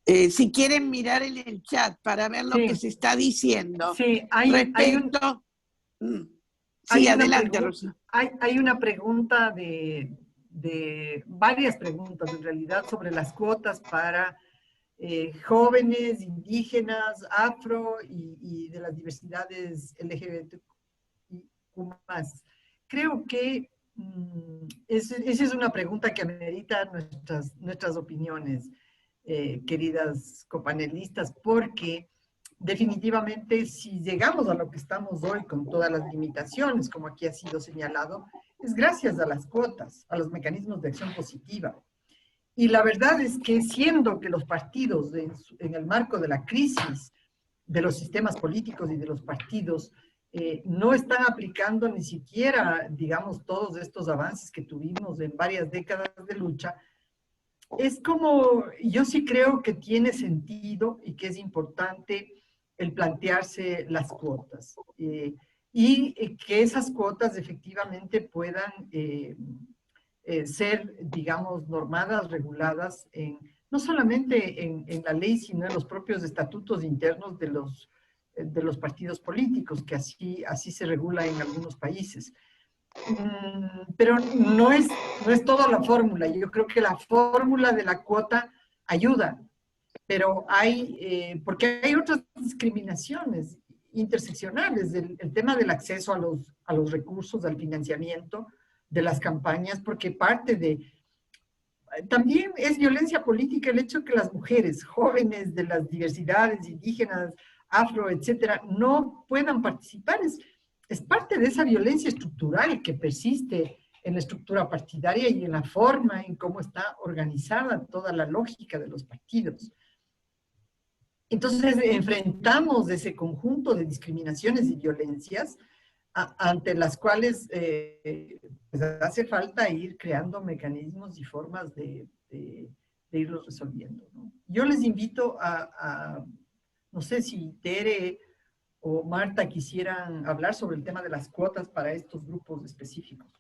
Si quieren mirar en el chat para ver lo que se está diciendo. Sí, respecto... Sí, adelante, Rocío. Hay una pregunta de varias preguntas en realidad sobre las cuotas para jóvenes, indígenas, afro y de las diversidades LGBTQ+. Creo que esa es una pregunta que amerita nuestras opiniones, queridas copanelistas, porque definitivamente si llegamos a lo que estamos hoy con todas las limitaciones, como aquí ha sido señalado, es gracias a las cuotas, a los mecanismos de acción positiva. Y la verdad es que siendo que los partidos en el marco de la crisis de los sistemas políticos y de los partidos no están aplicando ni siquiera, digamos, todos estos avances que tuvimos en varias décadas de lucha, es como, yo sí creo que tiene sentido y que es importante el plantearse las cuotas y que esas cuotas efectivamente puedan ser, digamos, normadas, reguladas no solamente en la ley, sino en los propios estatutos internos de los partidos políticos, que así se regula en algunos países. Pero no es toda la fórmula. Yo creo que la fórmula de la cuota ayuda, pero porque hay otras discriminaciones interseccionales, el tema del acceso a los recursos, al financiamiento de las campañas, porque también es violencia política el hecho que las mujeres jóvenes de las diversidades indígenas, afro, etcétera, no puedan participar. Es parte de esa violencia estructural que persiste en la estructura partidaria y en la forma en cómo está organizada toda la lógica de los partidos. Entonces, enfrentamos ese conjunto de discriminaciones y violencias ante las cuales pues hace falta ir creando mecanismos y formas de irlos resolviendo, ¿no? Yo les invito no sé si Tere o Marta quisieran hablar sobre el tema de las cuotas para estos grupos específicos.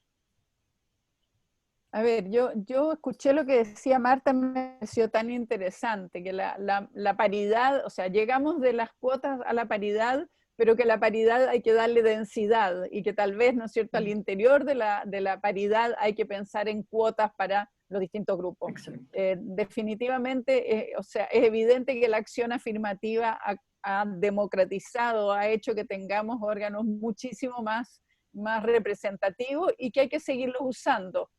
A ver, yo escuché lo que decía Marta, me pareció tan interesante, que la paridad, o sea, llegamos de las cuotas a la paridad, pero que la paridad hay que darle densidad y que tal vez, ¿no es cierto?, al interior de la paridad hay que pensar en cuotas para los distintos grupos. Definitivamente, o sea, es evidente que la acción afirmativa ha democratizado, ha hecho que tengamos órganos muchísimo más representativos y que hay que seguirlos usando.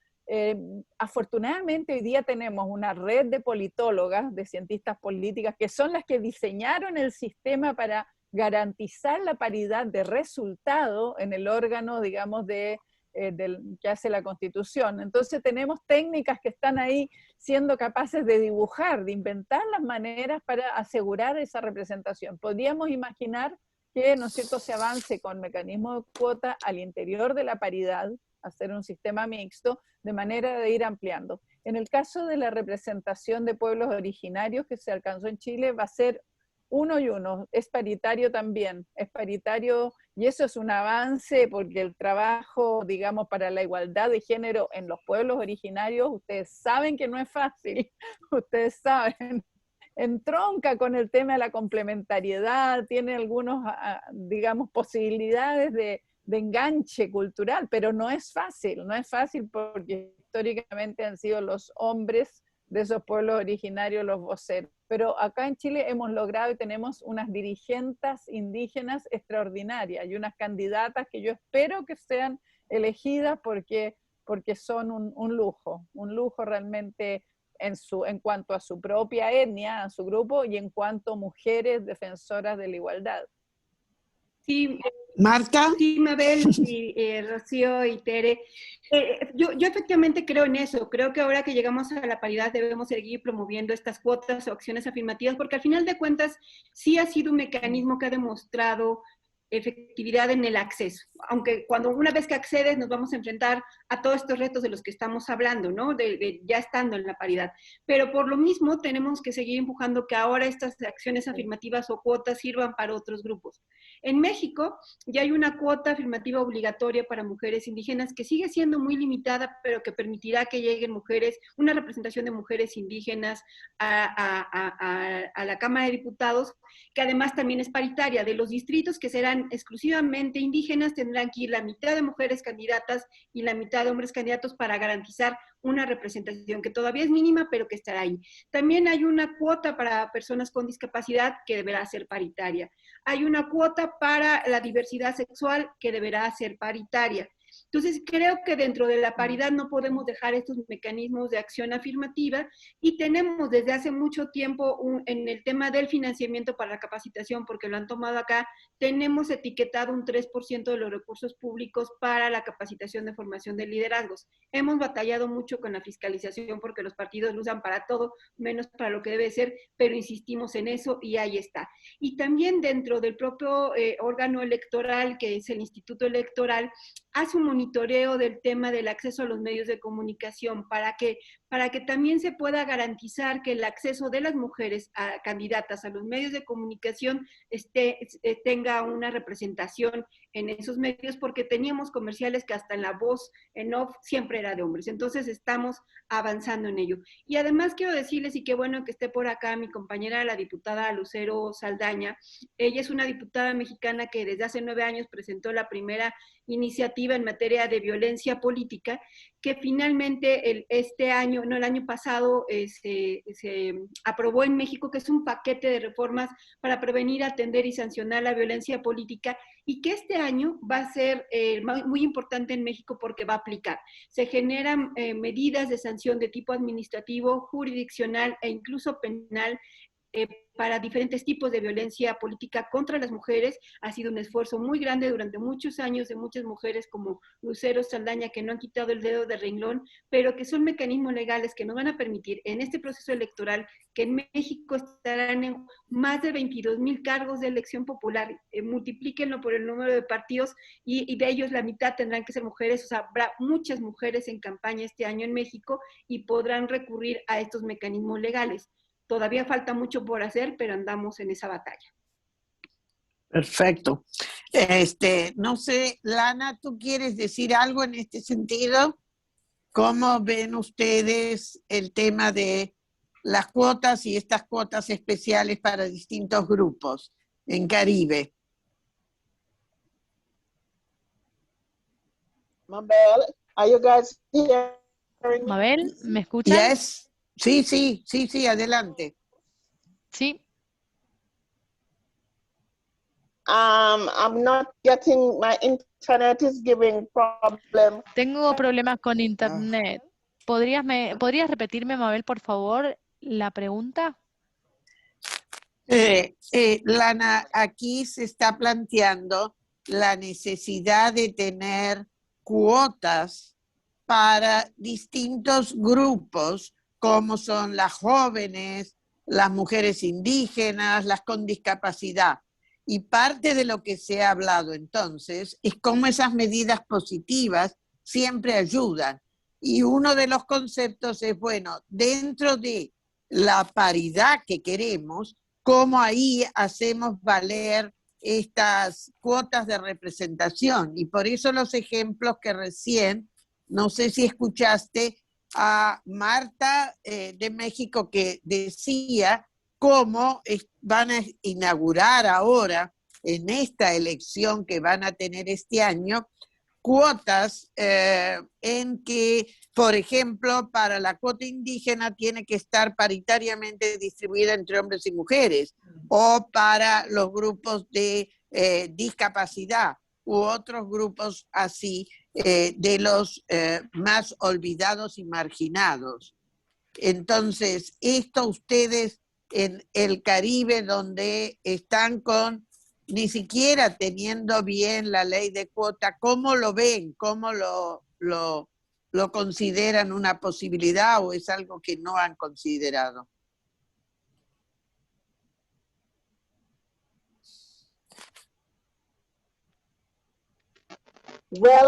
Afortunadamente hoy día tenemos una red de politólogas, de cientistas políticas, que son las que diseñaron el sistema para garantizar la paridad de resultado en el órgano, digamos, que hace la Constitución. Entonces tenemos técnicas que están ahí siendo capaces de dibujar, de inventar las maneras para asegurar esa representación. Podríamos imaginar que, ¿no es cierto?, se avance con mecanismos de cuota al interior de la paridad, hacer un sistema mixto, de manera de ir ampliando. En el caso de la representación de pueblos originarios que se alcanzó en Chile, va a ser 1 y 1, es paritario también, es paritario, y eso es un avance porque el trabajo, digamos, para la igualdad de género en los pueblos originarios, ustedes saben que no es fácil, ustedes saben, entronca con el tema de la complementariedad, tiene algunos, digamos, posibilidades de enganche cultural, pero no es fácil porque históricamente han sido los hombres de esos pueblos originarios los voceros. Pero acá en Chile hemos logrado y tenemos unas dirigentes indígenas extraordinarias y unas candidatas que yo espero que sean elegidas porque son un lujo realmente en cuanto a su propia etnia, a su grupo, y en cuanto a mujeres defensoras de la igualdad. Sí, Marta. Sí, Mabel, y Rocío y Tere. Yo efectivamente creo en eso. Creo que ahora que llegamos a la paridad debemos seguir promoviendo estas cuotas o acciones afirmativas, porque al final de cuentas sí ha sido un mecanismo que ha demostrado efectividad en el acceso. Aunque una vez que accedes nos vamos a enfrentar a todos estos retos de los que estamos hablando, ¿no? De ya estando en la paridad. Pero por lo mismo tenemos que seguir empujando que ahora estas acciones afirmativas o cuotas sirvan para otros grupos. En México ya hay una cuota afirmativa obligatoria para mujeres indígenas que sigue siendo muy limitada, pero que permitirá que lleguen mujeres, una representación de mujeres indígenas a la Cámara de Diputados, que además también es paritaria. De los distritos que serán exclusivamente indígenas, tendrán que ir la mitad de mujeres candidatas y la mitad de hombres candidatos para garantizar una representación que todavía es mínima, pero que estará ahí. También hay una cuota para personas con discapacidad que deberá ser paritaria. Hay una cuota para la diversidad sexual que deberá ser paritaria. Entonces, creo que dentro de la paridad no podemos dejar estos mecanismos de acción afirmativa y tenemos desde hace mucho tiempo en el tema del financiamiento para la capacitación, porque lo han tomado acá, tenemos etiquetado un 3% de los recursos públicos para la capacitación de formación de liderazgos. Hemos batallado mucho con la fiscalización porque los partidos lo usan para todo, menos para lo que debe ser, pero insistimos en eso y ahí está. Y también dentro del propio órgano electoral, que es el Instituto Electoral, hace un monitoreo del tema del acceso a los medios de comunicación para que también se pueda garantizar que el acceso de las mujeres a candidatas a los medios de comunicación tenga una representación en esos medios, porque teníamos comerciales que hasta en la voz en off siempre era de hombres. Entonces estamos avanzando en ello. Y además quiero decirles, y qué bueno que esté por acá mi compañera, la diputada Lucero Saldaña. Ella es una diputada mexicana que desde hace 9 años presentó la primera iniciativa en materia de violencia política, que finalmente el año pasado se aprobó en México, que es un paquete de reformas para prevenir, atender y sancionar la violencia política, y que este año va a ser muy importante en México porque va a aplicar. Se generan medidas de sanción de tipo administrativo, jurisdiccional e incluso penal para diferentes tipos de violencia política contra las mujeres. Ha sido un esfuerzo muy grande durante muchos años de muchas mujeres como Lucero Saldaña, que no han quitado el dedo del renglón, pero que son mecanismos legales que nos van a permitir en este proceso electoral, que en México estarán en más de 22,000 cargos de elección popular, multiplíquenlo por el número de partidos y de ellos la mitad tendrán que ser mujeres. O sea, habrá muchas mujeres en campaña este año en México y podrán recurrir a estos mecanismos legales. Todavía falta mucho por hacer, pero andamos en esa batalla. Perfecto. No sé, Lana, ¿tú quieres decir algo en este sentido? ¿Cómo ven ustedes el tema de las cuotas y estas cuotas especiales para distintos grupos en Caribe? Mabel, are you guys hearing? Mabel, ¿me escuchan? Yes. Sí, adelante. Sí. I'm not getting, my internet is giving problem. Tengo problemas con internet. ¿Podrías repetirme, Mabel, por favor, la pregunta? Lana, aquí se está planteando la necesidad de tener cuotas para distintos grupos, como son las jóvenes, las mujeres indígenas, las con discapacidad. Y parte de lo que se ha hablado entonces es cómo esas medidas positivas siempre ayudan. Y uno de los conceptos es, bueno, dentro de la paridad que queremos, cómo ahí hacemos valer estas cuotas de representación. Y por eso los ejemplos que recién, no sé si escuchaste a Marta de México, que decía cómo van a inaugurar ahora, en esta elección que van a tener este año, cuotas en que, por ejemplo, para la cuota indígena tiene que estar paritariamente distribuida entre hombres y mujeres, o para los grupos de discapacidad u otros grupos así, de los más olvidados y marginados. Entonces, esto ustedes en el Caribe, donde están con ni siquiera teniendo bien la ley de cuota, ¿cómo lo ven? ¿Cómo lo consideran una posibilidad o es algo que no han considerado? Well,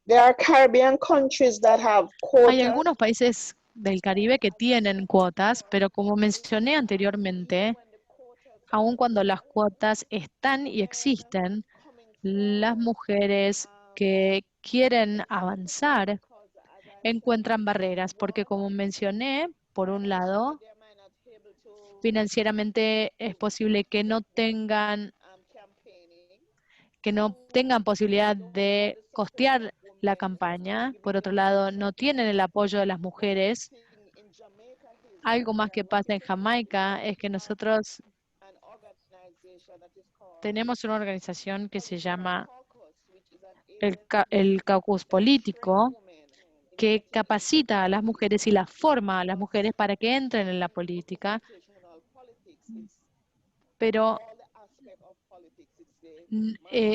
there are Caribbean countries that have Hay quotas. algunos países del Caribe que tienen cuotas, pero como mencioné anteriormente, aun cuando las cuotas están y existen, las mujeres que quieren avanzar encuentran barreras, porque como mencioné, por un lado, financieramente es posible que no tengan posibilidad de costear la campaña. Por otro lado, no tienen el apoyo de las mujeres. Algo más que pasa en Jamaica es que nosotros tenemos una organización que se llama el Caucus Político, que capacita a las mujeres y las forma a las mujeres para que entren en la política, pero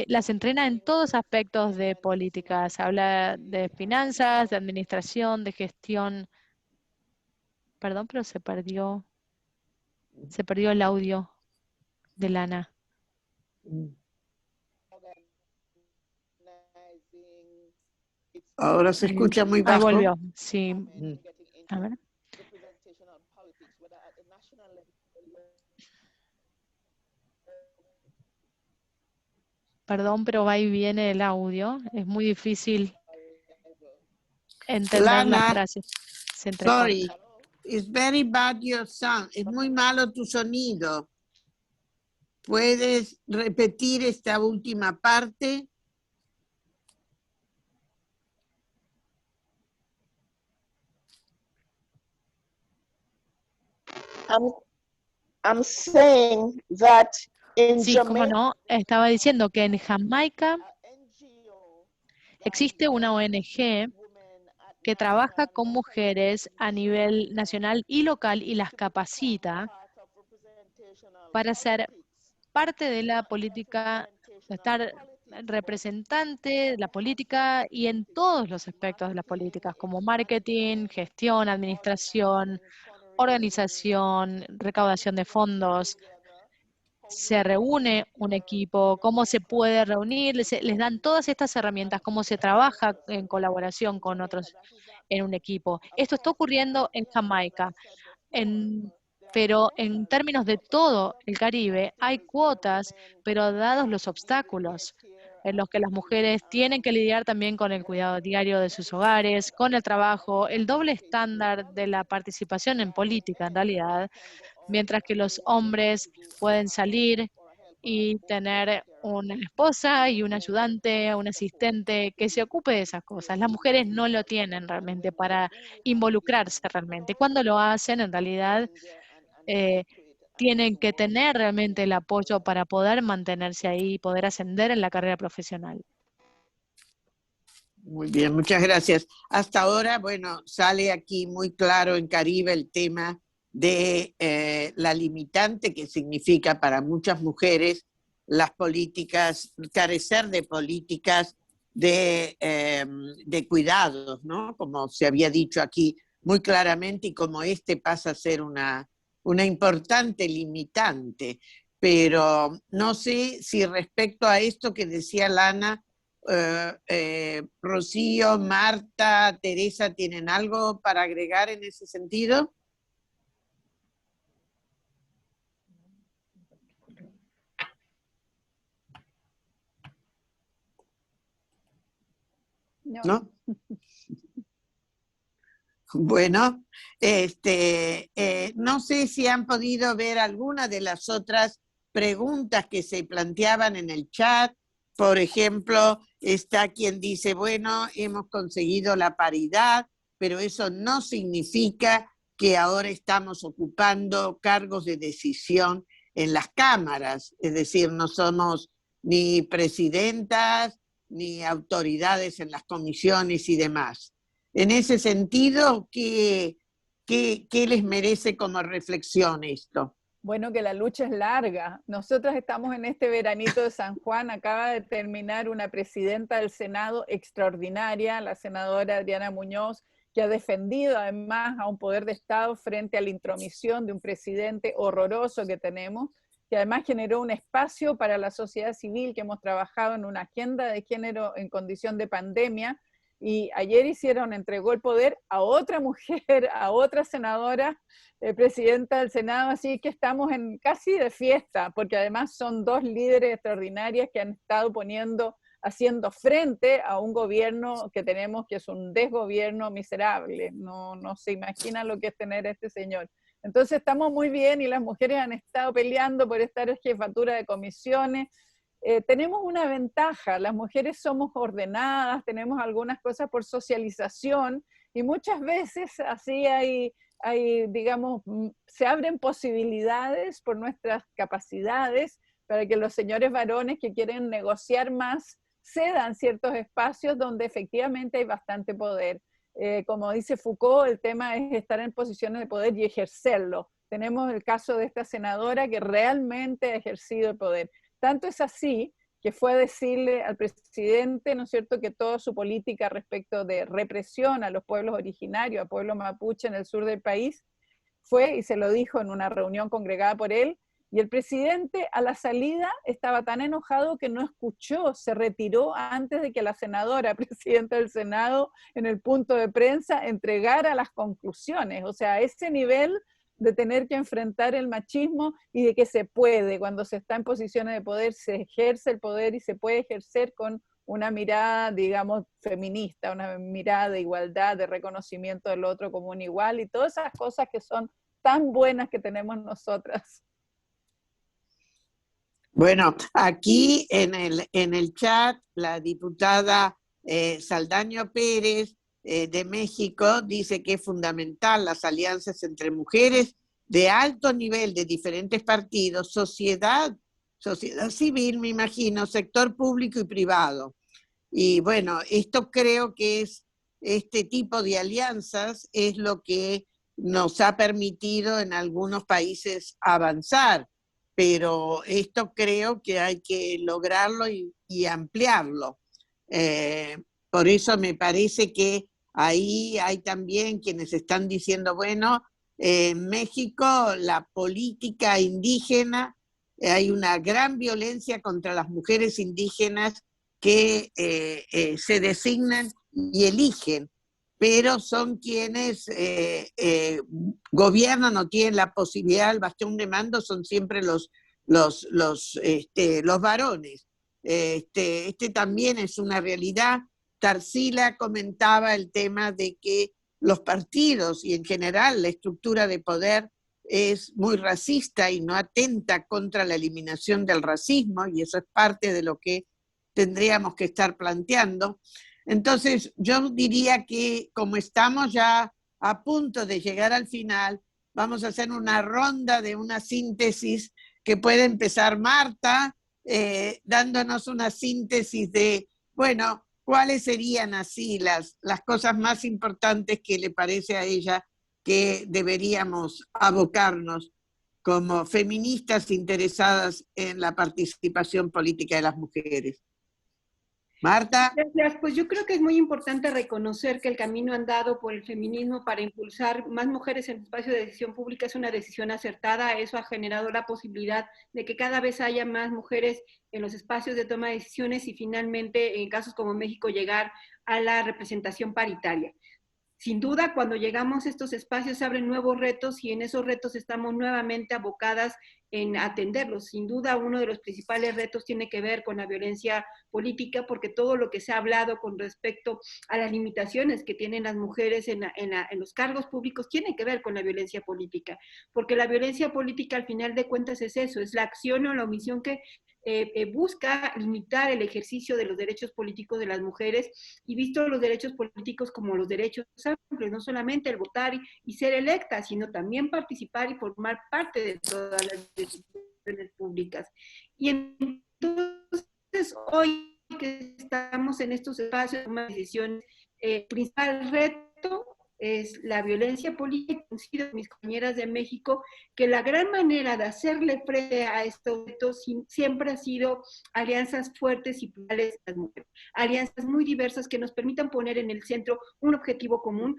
las entrena en todos aspectos de política. Se habla de finanzas, de administración, de gestión. Perdón, pero se perdió el audio de Lana. Ahora se escucha muy Ahí bajo. volvió, sí. A ver. Perdón, pero va y viene el audio. Es muy difícil entender las Lana, frases. Se entrecorta. sorry, it's very bad your sound. Es muy malo tu sonido. ¿Puedes repetir esta última parte? I'm saying that in Sí, cómo Jamaica, no. Estaba diciendo que en Jamaica existe una ONG que trabaja con mujeres a nivel nacional y local y las capacita para ser parte de la política, estar representante de la política y en todos los aspectos de las políticas, como marketing, gestión, administración, organización, recaudación de fondos. Se reúne un equipo, cómo se puede reunir, les dan todas estas herramientas, cómo se trabaja en colaboración con otros en un equipo. Esto está ocurriendo en Jamaica, pero en términos de todo el Caribe hay cuotas, pero dados los obstáculos en los que las mujeres tienen que lidiar también con el cuidado diario de sus hogares, con el trabajo, el doble estándar de la participación en política en realidad, mientras que los hombres pueden salir y tener una esposa y un ayudante, un asistente que se ocupe de esas cosas. Las mujeres no lo tienen realmente para involucrarse realmente. Cuando lo hacen, en realidad, tienen que tener realmente el apoyo para poder mantenerse ahí y poder ascender en la carrera profesional. Muy bien, muchas gracias. Hasta ahora, bueno, sale aquí muy claro en Caribe el tema de la limitante que significa para muchas mujeres las políticas, carecer de políticas de cuidados, ¿no? Como se había dicho aquí muy claramente y como este pasa a ser una importante limitante. Pero no sé si respecto a esto que decía Lana, Rocío, Marta, Teresa, ¿tienen algo para agregar en ese sentido? ¿No? Bueno, no sé si han podido ver alguna de las otras preguntas que se planteaban en el chat. Por ejemplo, está quien dice, bueno, hemos conseguido la paridad, pero eso no significa que ahora estamos ocupando cargos de decisión en las cámaras. Es decir, no somos ni presidentas ni autoridades en las comisiones y demás. En ese sentido, ¿qué les merece como reflexión esto? Bueno, que la lucha es larga. Nosotros estamos en este veranito de San Juan, acaba de terminar una presidenta del Senado extraordinaria, la senadora Adriana Muñoz, que ha defendido además a un poder de Estado frente a la intromisión de un presidente horroroso que tenemos. que además generó un espacio para la sociedad civil, que hemos trabajado en una agenda de género en condición de pandemia, y ayer entregó el poder a otra mujer, a otra senadora, presidenta del Senado, así que estamos casi de fiesta, porque además son dos líderes extraordinarias que han estado haciendo frente a un gobierno que tenemos, que es un desgobierno miserable. No se imagina lo que es tener a este señor. Entonces estamos muy bien, y las mujeres han estado peleando por estar en jefatura de comisiones. Tenemos una ventaja, las mujeres somos ordenadas, tenemos algunas cosas por socialización, y muchas veces así digamos, se abren posibilidades por nuestras capacidades para que los señores varones que quieren negociar más cedan ciertos espacios donde efectivamente hay bastante poder. Como dice Foucault, el tema es estar en posiciones de poder y ejercerlo. Tenemos el caso de esta senadora que realmente ha ejercido el poder. Tanto es así que fue a decirle al presidente, ¿no es cierto?, que toda su política respecto de represión a los pueblos originarios, a pueblo mapuche en el sur del país, fue y se lo dijo en una reunión congregada por él, y el presidente a la salida estaba tan enojado que no escuchó, se retiró antes de que la senadora, presidenta del Senado, en el punto de prensa entregara las conclusiones. O sea, a ese nivel de tener que enfrentar el machismo, y de que se puede, cuando se está en posiciones de poder, se ejerce el poder y se puede ejercer con una mirada, digamos, feminista, una mirada de igualdad, de reconocimiento del otro como un igual, y todas esas cosas que son tan buenas que tenemos nosotras. Bueno, aquí en el chat, la diputada Saldaño Pérez de México dice que es fundamental las alianzas entre mujeres de alto nivel de diferentes partidos, sociedad civil, me imagino, sector público y privado. Y bueno, esto creo que este tipo de alianzas es lo que nos ha permitido en algunos países avanzar, pero esto creo que hay que lograrlo y ampliarlo. Por eso me parece que ahí hay también quienes están diciendo, bueno, en México la política indígena, hay una gran violencia contra las mujeres indígenas que se designan y eligen, pero son quienes gobiernan o tienen la posibilidad, el bastión de mando son siempre los varones. Este también es una realidad. Tarsila comentaba el tema de que los partidos y en general la estructura de poder es muy racista y no atenta contra la eliminación del racismo, y eso es parte de lo que tendríamos que estar planteando. Entonces, yo diría que como estamos ya a punto de llegar al final, vamos a hacer una ronda de una síntesis que puede empezar Marta, dándonos una síntesis de, bueno, cuáles serían así las cosas más importantes que le parece a ella que deberíamos abocarnos como feministas interesadas en la participación política de las mujeres. Marta. Gracias. Pues yo creo que es muy importante reconocer que el camino andado por el feminismo para impulsar más mujeres en el espacio de decisión pública es una decisión acertada. Eso ha generado la posibilidad de que cada vez haya más mujeres en los espacios de toma de decisiones y finalmente, en casos como México, llegar a la representación paritaria. Sin duda, cuando llegamos a estos espacios se abren nuevos retos y en esos retos estamos nuevamente abocadas en atenderlos. Sin duda, uno de los principales retos tiene que ver con la violencia política, porque todo lo que se ha hablado con respecto a las limitaciones que tienen las mujeres en los cargos públicos tiene que ver con la violencia política, porque la violencia política al final de cuentas es eso, es la acción o la omisión que busca limitar el ejercicio de los derechos políticos de las mujeres, y visto los derechos políticos como los derechos amplios, no solamente el votar y ser electa, sino también participar y formar parte de todas las decisiones públicas. Y entonces hoy que estamos en estos espacios de decisiones, el principal reto es la violencia política. Coincido con mis compañeras de México que la gran manera de hacerle frente a estos retos siempre ha sido alianzas fuertes y plurales de las mujeres, alianzas muy diversas que nos permitan poner en el centro un objetivo común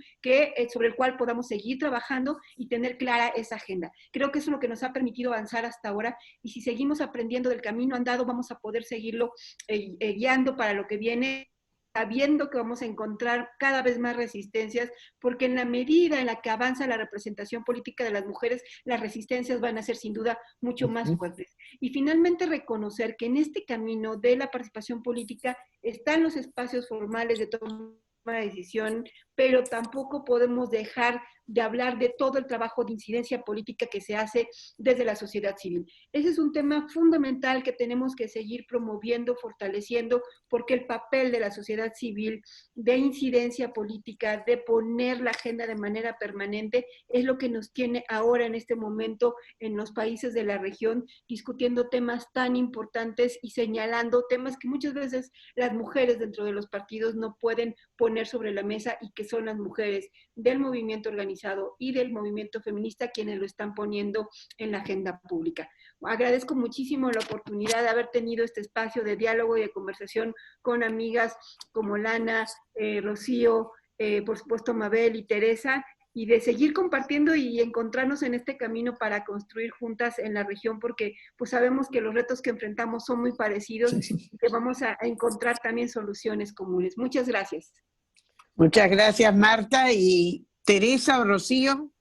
sobre el cual podamos seguir trabajando y tener clara esa agenda. Creo que eso es lo que nos ha permitido avanzar hasta ahora, y si seguimos aprendiendo del camino andado vamos a poder seguirlo guiando para lo que viene, sabiendo que vamos a encontrar cada vez más resistencias, porque en la medida en la que avanza la representación política de las mujeres, las resistencias van a ser sin duda mucho más fuertes. Y finalmente reconocer que en este camino de la participación política están los espacios formales de toma de decisión, pero tampoco podemos dejar de hablar de todo el trabajo de incidencia política que se hace desde la sociedad civil. Ese es un tema fundamental que tenemos que seguir promoviendo, fortaleciendo, porque el papel de la sociedad civil de incidencia política, de poner la agenda de manera permanente, es lo que nos tiene ahora en este momento en los países de la región discutiendo temas tan importantes y señalando temas que muchas veces las mujeres dentro de los partidos no pueden poner sobre la mesa, y que son las mujeres del movimiento organizado y del movimiento feminista quienes lo están poniendo en la agenda pública. Agradezco muchísimo la oportunidad de haber tenido este espacio de diálogo y de conversación con amigas como Lana, Rocío, por supuesto Mabel y Teresa, y de seguir compartiendo y encontrarnos en este camino para construir juntas en la región, porque pues sabemos que los retos que enfrentamos son muy parecidos y que vamos a encontrar también soluciones comunes. Muchas gracias. Muchas gracias, Marta. ¿Y Teresa o Rocío?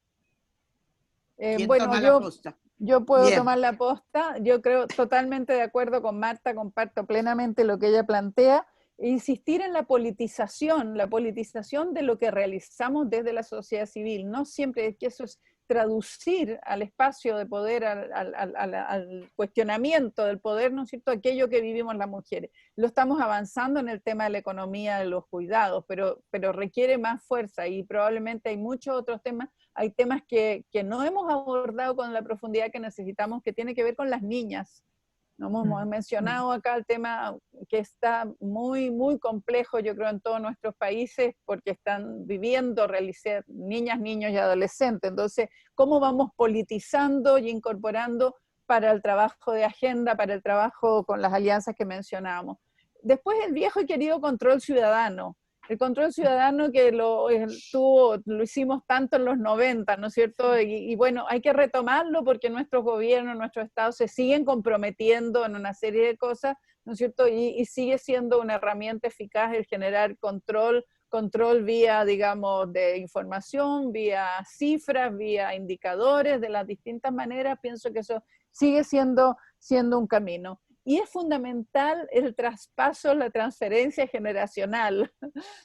¿Quién toma la posta? Yo puedo tomar la posta. Yo creo totalmente de acuerdo con Marta, comparto plenamente lo que ella plantea. Insistir en la politización de lo que realizamos desde la sociedad civil. No siempre es que eso es traducir al espacio de poder, al cuestionamiento del poder, ¿no es cierto?, aquello que vivimos las mujeres. Lo estamos avanzando en el tema de la economía de los cuidados, pero requiere más fuerza, y probablemente hay muchos otros temas. Hay temas que no hemos abordado con la profundidad que necesitamos, que tiene que ver con las niñas. No hemos mencionado acá el tema que está muy, muy complejo, yo creo, en todos nuestros países, porque están viviendo realizar niñas, niños y adolescentes. Entonces, ¿cómo vamos politizando y incorporando para el trabajo de agenda, para el trabajo con las alianzas que mencionábamos? Después, el viejo y querido control ciudadano. El control ciudadano que lo hicimos tanto en los 90, ¿no es cierto? Y bueno, hay que retomarlo porque nuestros gobiernos, nuestros estados se siguen comprometiendo en una serie de cosas, ¿no es cierto? Y sigue siendo una herramienta eficaz el generar control vía, digamos, de información, vía cifras, vía indicadores, de las distintas maneras. Pienso que eso sigue siendo un camino. Y es fundamental el traspaso, la transferencia generacional.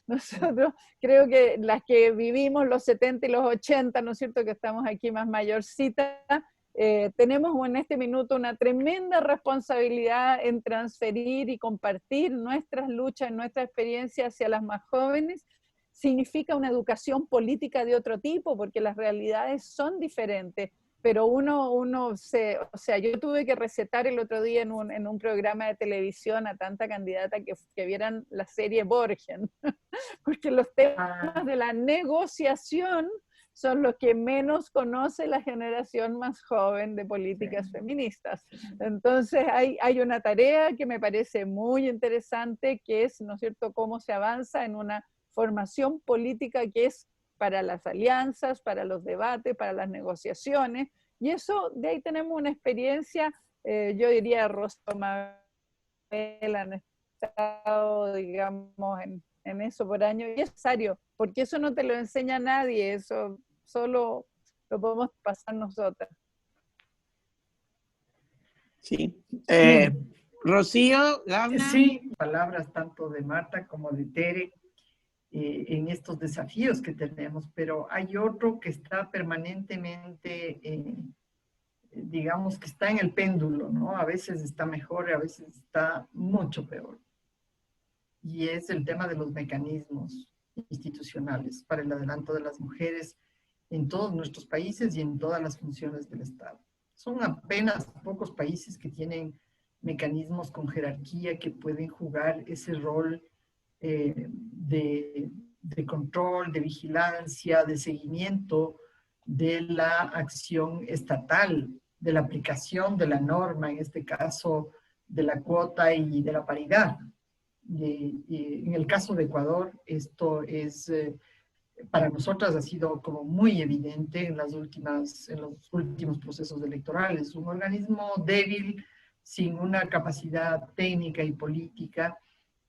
Nosotros creo que las que vivimos los 70 y los 80, ¿no es cierto?, que estamos aquí más mayorcitas, tenemos en este minuto una tremenda responsabilidad en transferir y compartir nuestras luchas, nuestra experiencia hacia las más jóvenes. Significa una educación política de otro tipo, porque las realidades son diferentes. Pero o sea, yo tuve que recetar el otro día en un programa de televisión a tanta candidata que vieran la serie Borgen, porque los temas de la negociación son los que menos conoce la generación más joven de políticas feministas. Entonces hay una tarea que me parece muy interesante, que es, ¿no es cierto?, cómo se avanza en una formación política que es para las alianzas, para los debates, para las negociaciones, y eso, de ahí tenemos una experiencia, yo diría, Rosomabel han estado, digamos, en eso por años, y es necesario, porque eso no te lo enseña nadie, eso solo lo podemos pasar nosotras. Sí. Rocío, Laura. Sí, palabras tanto de Marta como de Tere, en estos desafíos que tenemos, pero hay otro que está permanentemente, digamos que está en el péndulo, ¿no? A veces está mejor y a veces está mucho peor. Y es el tema de los mecanismos institucionales para el adelanto de las mujeres en todos nuestros países y en todas las funciones del Estado. Son apenas pocos países que tienen mecanismos con jerarquía que pueden jugar ese rol de de control, de vigilancia, de seguimiento de la acción estatal, de la aplicación de la norma, en este caso de la cuota y de la paridad. Y en el caso de Ecuador, esto es, para nosotras ha sido como muy evidente en los últimos procesos electorales. Un organismo débil, sin una capacidad técnica y política,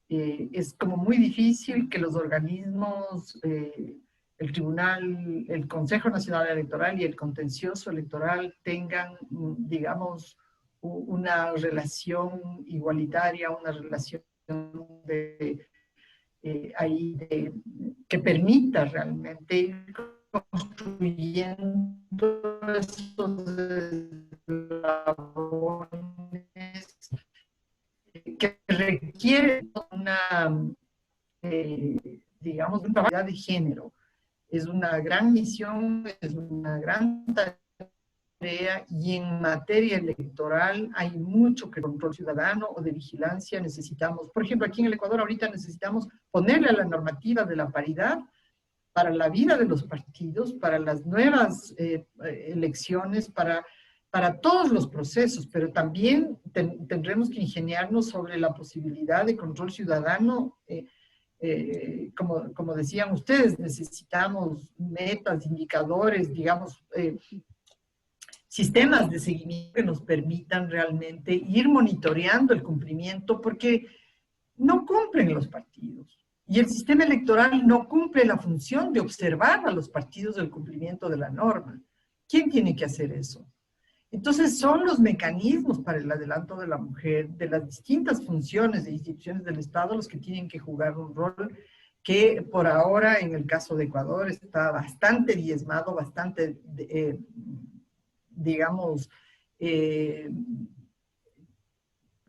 es como muy difícil que los organismos, el Tribunal, el Consejo Nacional Electoral y el Contencioso Electoral tengan, digamos, una relación igualitaria, una relación que permita realmente ir construyendo esos eslabones que requiere digamos, una variedad de género. Es una gran misión, es una gran tarea, y en materia electoral hay mucho que control ciudadano o de vigilancia necesitamos. Por ejemplo, aquí en el Ecuador ahorita necesitamos ponerle a la normativa de la paridad para la vida de los partidos, para las nuevas elecciones, para todos los procesos, pero también tendremos que ingeniarnos sobre la posibilidad de control ciudadano. Como decían ustedes, necesitamos metas, indicadores, digamos, sistemas de seguimiento que nos permitan realmente ir monitoreando el cumplimiento, porque no cumplen los partidos. Y el sistema electoral no cumple la función de observar a los partidos del cumplimiento de la norma. ¿Quién tiene que hacer eso? Entonces son los mecanismos para el adelanto de la mujer, de las distintas funciones de instituciones del Estado, los que tienen que jugar un rol que por ahora, en el caso de Ecuador, está bastante diezmado, bastante, digamos,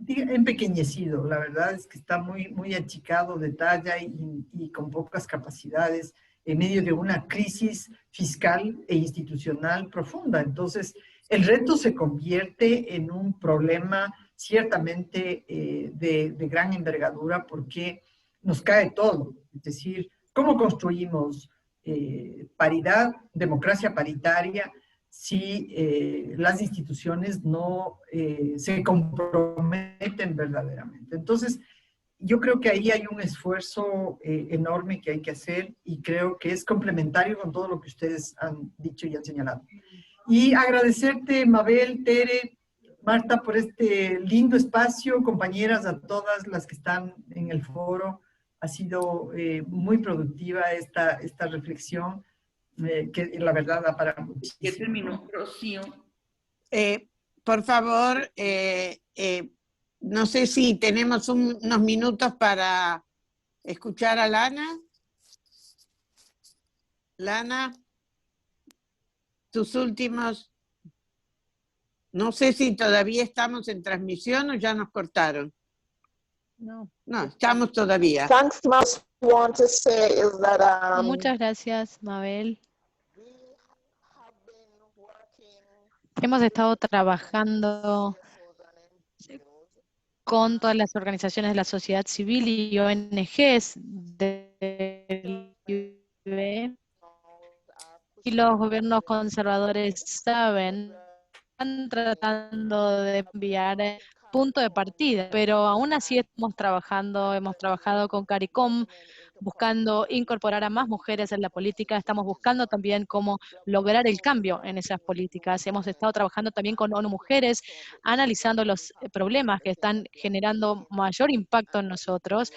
empequeñecido. La verdad es que está muy, muy achicado de talla y con pocas capacidades en medio de una crisis fiscal e institucional profunda. Entonces, el reto se convierte en un problema ciertamente de gran envergadura, porque nos cae todo. Es decir, ¿cómo construimos paridad, democracia paritaria, si las instituciones no se comprometen verdaderamente? Entonces, yo creo que ahí hay un esfuerzo enorme que hay que hacer, y creo que es complementario con todo lo que ustedes han dicho y han señalado. Y agradecerte, Mabel, Tere, Marta, por este lindo espacio, compañeras, a todas las que están en el foro. Ha sido muy productiva esta reflexión, que la verdad da para muchísimo. ¿Qué terminó, Rocío? Por favor, no sé si tenemos unos minutos para escuchar a Lana. Lana, tus últimos... No sé si todavía estamos en transmisión o ya nos cortaron. No, estamos todavía. Muchas gracias, Mabel. Hemos estado trabajando con todas las organizaciones de la sociedad civil y ONGs del IB, y los gobiernos conservadores están tratando de enviar punto de partida, pero aún así hemos trabajado con CARICOM, buscando incorporar a más mujeres en la política. Estamos buscando también cómo lograr el cambio en esas políticas. Hemos estado trabajando también con ONU Mujeres, analizando los problemas que están generando mayor impacto en nosotros.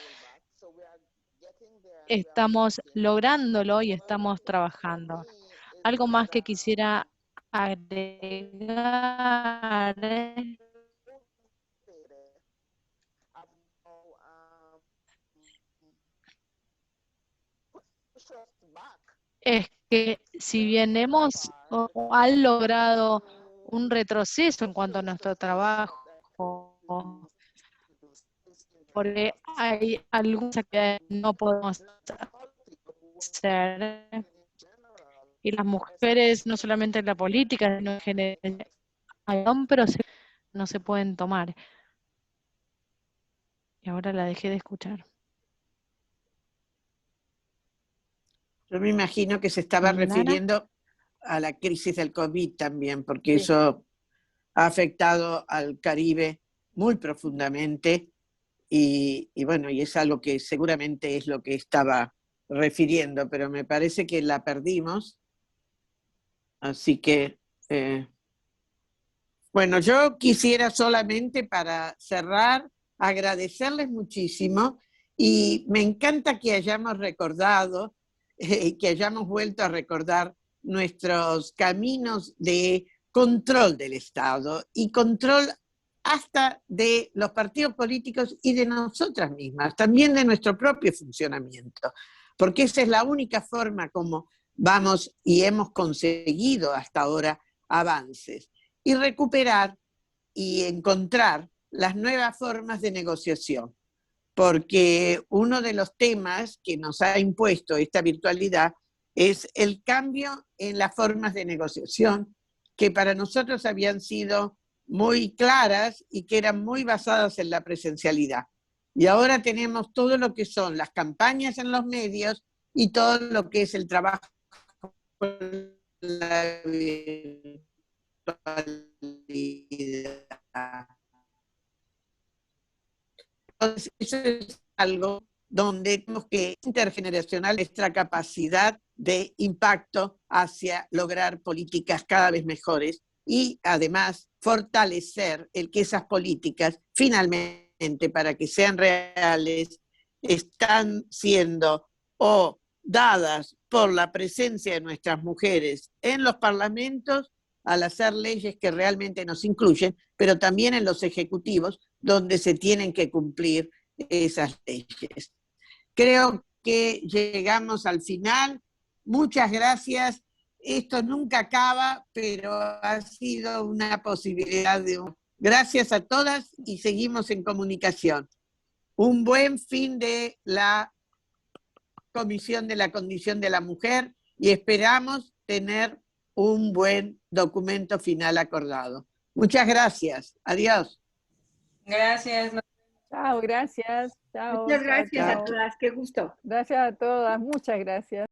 Estamos lográndolo y estamos trabajando. Algo más que quisiera agregar es que si bien hemos o han logrado un retroceso en cuanto a nuestro trabajo, porque hay algunas actividades que no podemos hacer, y las mujeres, no solamente en la política, sino en general, pero no se pueden tomar. Y ahora la dejé de escuchar. Yo me imagino que se estaba Nana. refiriendo a la crisis del COVID también, porque Sí. eso ha afectado al Caribe muy profundamente y bueno, y es algo que seguramente es lo que estaba refiriendo, pero me parece que la perdimos. Así que, bueno, yo quisiera solamente para cerrar agradecerles muchísimo y me encanta que hayamos recordado, que hayamos vuelto a recordar nuestros caminos de control del Estado y control hasta de los partidos políticos y de nosotras mismas, también de nuestro propio funcionamiento, porque esa es la única forma como vamos y hemos conseguido hasta ahora avances y recuperar y encontrar las nuevas formas de negociación, porque uno de los temas que nos ha impuesto esta virtualidad es el cambio en las formas de negociación que para nosotros habían sido muy claras y que eran muy basadas en la presencialidad. Y ahora tenemos todo lo que son las campañas en los medios y todo lo que es el trabajo con la virtualidad. Entonces, eso es algo donde tenemos que intergeneracional nuestra capacidad de impacto hacia lograr políticas cada vez mejores y además fortalecer el que esas políticas finalmente, para que sean reales, están siendo o dadas por la presencia de nuestras mujeres en los parlamentos al hacer leyes que realmente nos incluyen, pero también en los ejecutivos, donde se tienen que cumplir esas leyes. Creo que llegamos al final. Muchas gracias. Esto nunca acaba, pero ha sido una posibilidad de... Gracias a todas y seguimos en comunicación. Un buen fin de la Comisión de la Condición de la Mujer y esperamos tener un buen documento final acordado. Muchas gracias. Adiós. Gracias. Chao, gracias. Chao. Muchas chao, gracias chao. a todas, qué gusto. Gracias a todas, muchas gracias.